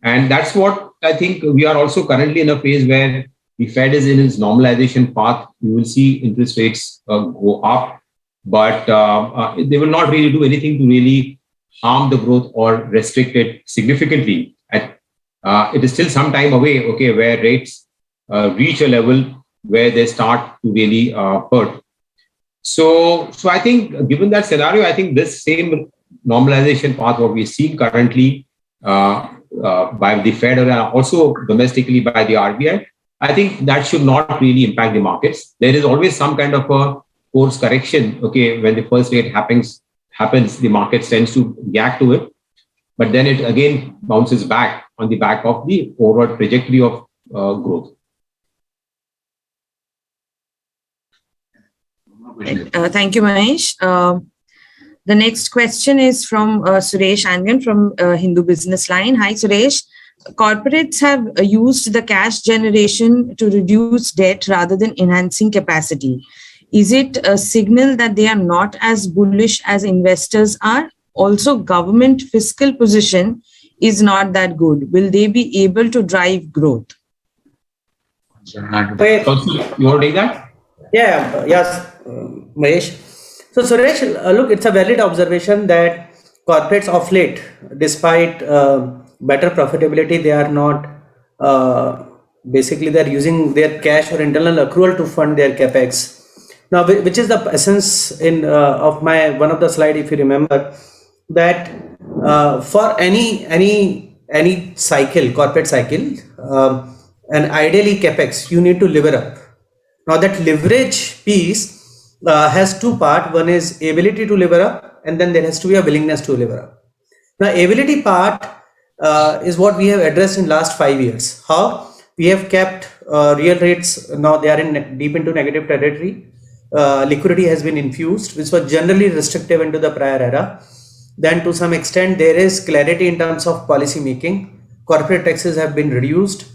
And that's what I think we are also currently in a phase where the Fed is in its normalization path. You will see interest rates go up, but they will not really do anything to really harm the growth or restrict it significantly. It is still some time away, okay, where rates reach a level where they start to really hurt. So I think given that scenario, I think this same normalization path, what we're seeing currently by the Fed and also domestically by the RBI, I think that should not really impact the markets. There is always some kind of a course correction, okay, when the first rate happens, the market tends to react to it, but then it again bounces back on the back of the overall trajectory of growth. Thank you, Mahesh. The next question is from Suresh Angan from Hindu Business Line. Hi, Suresh. Corporates have used the cash generation to reduce debt rather than enhancing capacity. Is it a signal that they are not as bullish as investors are? Also, government fiscal position is not that good. Will they be able to drive growth? Okay. You want to take that? Yeah, yes, Mahesh. So Suresh, look, it's a valid observation that corporates of late, despite better profitability, they are not basically they're using their cash or internal accrual to fund their capex. Now, which is the essence in of my one of the slide, if you remember, that for any cycle, corporate cycle, and ideally capex, you need to lever up. Now that leverage piece has two parts. One is ability to lever up, and then there has to be a willingness to lever up. Now ability part is what we have addressed in last 5 years. How we have kept real rates, now they are in deep into negative territory. Liquidity has been infused, which was generally restrictive into the prior era. Then to some extent there is clarity in terms of policy making. Corporate taxes have been reduced.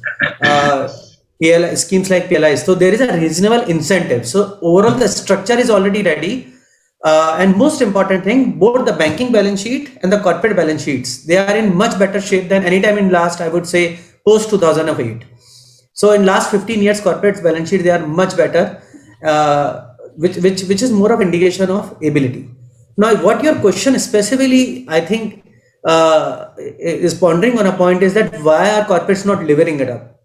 PLI, schemes like PLI. So there is a reasonable incentive. So overall the structure is already ready. And most important thing, both the banking balance sheet and the corporate balance sheets, they are in much better shape than any time in last, I would say, post 2008. So in last 15 years, corporate balance sheet, they are much better, which is more of indication of ability. Now, what your question specifically, I think, is pondering on a point is that why are corporates not levering it up?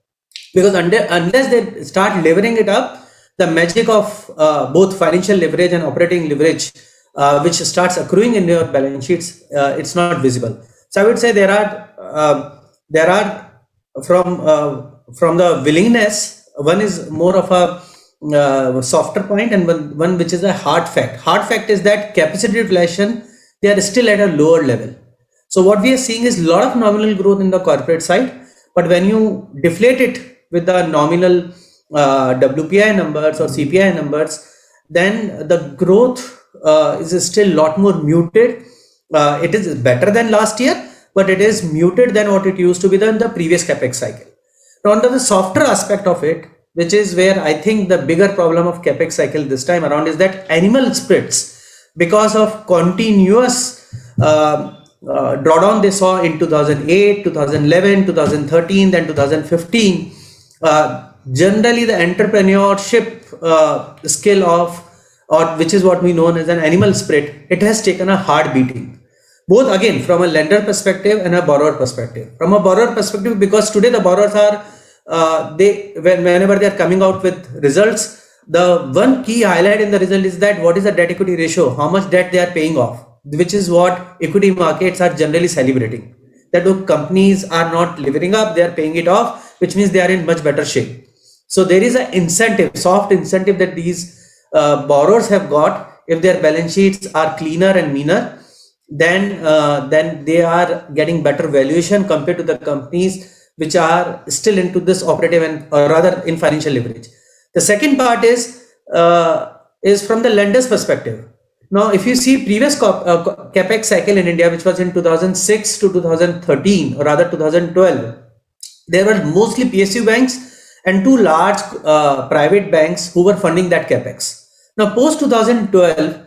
Because unless they start levering it up, the magic of both financial leverage and operating leverage, which starts accruing in your balance sheets, it's not visible. So I would say there are from the willingness, one is more of a softer point, and one which is a hard fact. Hard fact is that capacity utilization, they are still at a lower level. So what we are seeing is a lot of nominal growth in the corporate side, but when you deflate it with the nominal WPI numbers or CPI numbers, then the growth is still a lot more muted. It is better than last year, but it is muted than what it used to be in the previous capex cycle. Now, under the softer aspect of it, which is where I think the bigger problem of capex cycle this time around is that animal splits, because of continuous drawdown they saw in 2008, 2011, 2013, then 2015. Generally the entrepreneurship skill of, or which is what we know as an animal spirit, it has taken a hard beating, both again from a lender perspective and a borrower perspective. From a borrower perspective, because today the borrowers are whenever they are coming out with results, the one key highlight in the result is that what is the debt equity ratio, how much debt they are paying off, which is what equity markets are generally celebrating, that look, companies are not levering up, they are paying it off, which means they are in much better shape. So there is an incentive, soft incentive that these borrowers have got. If their balance sheets are cleaner and meaner, then they are getting better valuation compared to the companies which are still into this operative and or rather in financial leverage. The second part is from the lender's perspective. Now, if you see previous capex cycle in India, which was in 2006 to 2013 or rather 2012, there were mostly PSU banks and two large private banks who were funding that capex. Now, post 2012,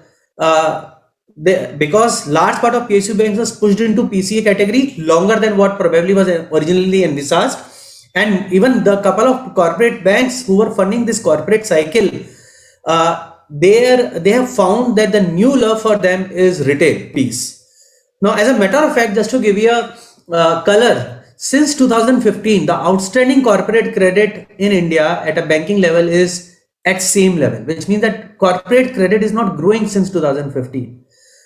because large part of PSU banks was pushed into PCA category longer than what probably was originally envisaged, and even the couple of corporate banks who were funding this corporate cycle, they have found that the new love for them is retail piece. Now, as a matter of fact, just to give you a color, since 2015, the outstanding corporate credit in India at a banking level is at same level, which means that corporate credit is not growing since 2015.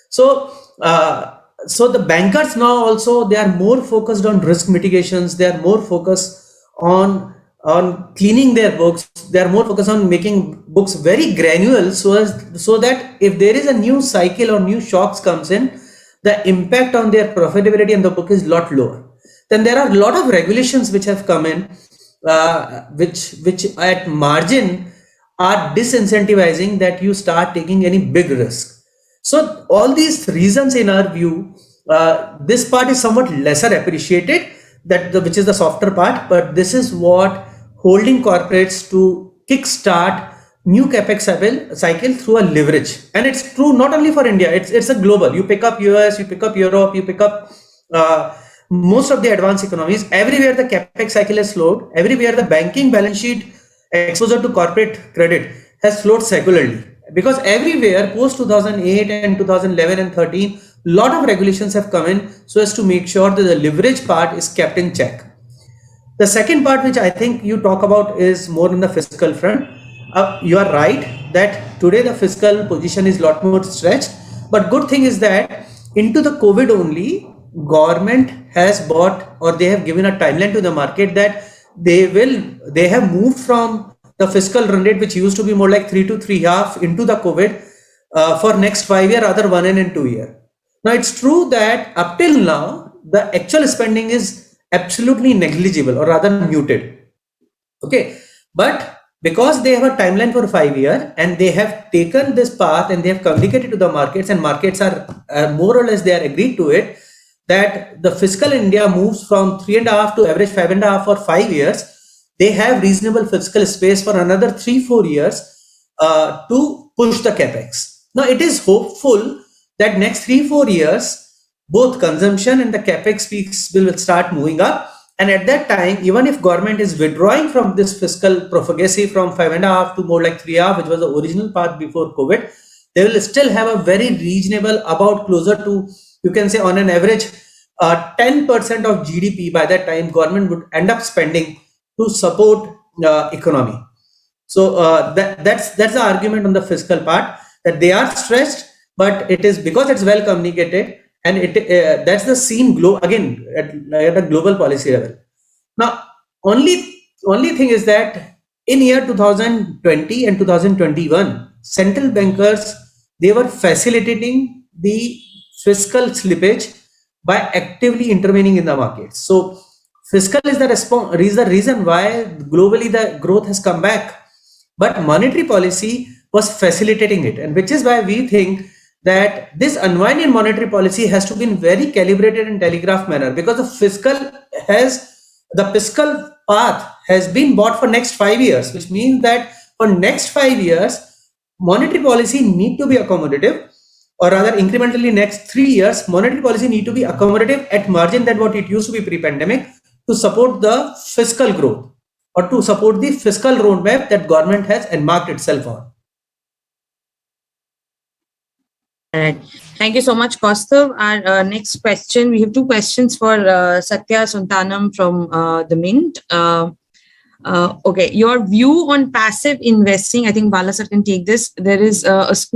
So the bankers now also, they are more focused on risk mitigations. They are more focused on cleaning their books. They are more focused on making books very granular, so that if there is a new cycle or new shocks comes in, the impact on their profitability and the book is a lot lower. Then there are a lot of regulations which have come in, which at margin are disincentivizing that you start taking any big risk. So all these reasons, in our view, this part is somewhat lesser appreciated, which is the softer part, but this is what holding corporates to kickstart new capex cycle through a leverage. And it's true not only for India, it's a global. You pick up US, you pick up Europe, you pick up most of the advanced economies. Everywhere the capex cycle has slowed, everywhere the banking balance sheet exposure to corporate credit has slowed secularly, because everywhere post 2008 and 2011 and 13, lot of regulations have come in so as to make sure that the leverage part is kept in check. The second part, which I think you talk about, is more on the fiscal front. You are right that today the fiscal position is a lot more stretched, but good thing is that into the COVID only, government has bought, or they have given a timeline to the market that they have moved from the fiscal run rate, which used to be more like 3 to 3.5 into the COVID for next 5 year, rather 1 and 2 year. Now it's true that up till now, the actual spending is absolutely negligible or rather muted. Okay, but because they have a timeline for 5 years and they have taken this path and they have communicated to the markets, and markets are more or less they are agreed to it, that the fiscal India moves from 3.5 to average 5.5 or 5 years, they have reasonable fiscal space for another 3-4 years to push the capex. Now it is hopeful that next 3-4 years, both consumption and the capex peaks will start moving up. And at that time, even if government is withdrawing from this fiscal profligacy from 5.5 to more like 3.5, which was the original path before COVID, they will still have a very reasonable, about closer to, you can say on an average, 10% of GDP by that time government would end up spending to support economy. So that's the argument on the fiscal part, that they are stressed, but it is because it's well communicated, and that's the scene again at a global policy level. Now, only thing is that in year 2020 and 2021, central bankers, they were facilitating the fiscal slippage by actively intervening in the markets. So fiscal is the reason why globally the growth has come back, but monetary policy was facilitating it, and which is why we think that this unwind in monetary policy has to be in very calibrated and telegraphed manner, because the fiscal path has been bought for next 5 years, which means that for next 5 years, monetary policy need to be accommodative, or rather incrementally next 3 years, monetary policy need to be accommodative at margin than what it used to be pre-pandemic, to support the fiscal growth or to support the fiscal roadmap that government has embarked itself on. All right. Thank you so much, Kaustav. Our next question, we have 2 questions for Satya Suntanam from the Mint. Okay, your view on passive investing, I think Bala sir can take this. There is a school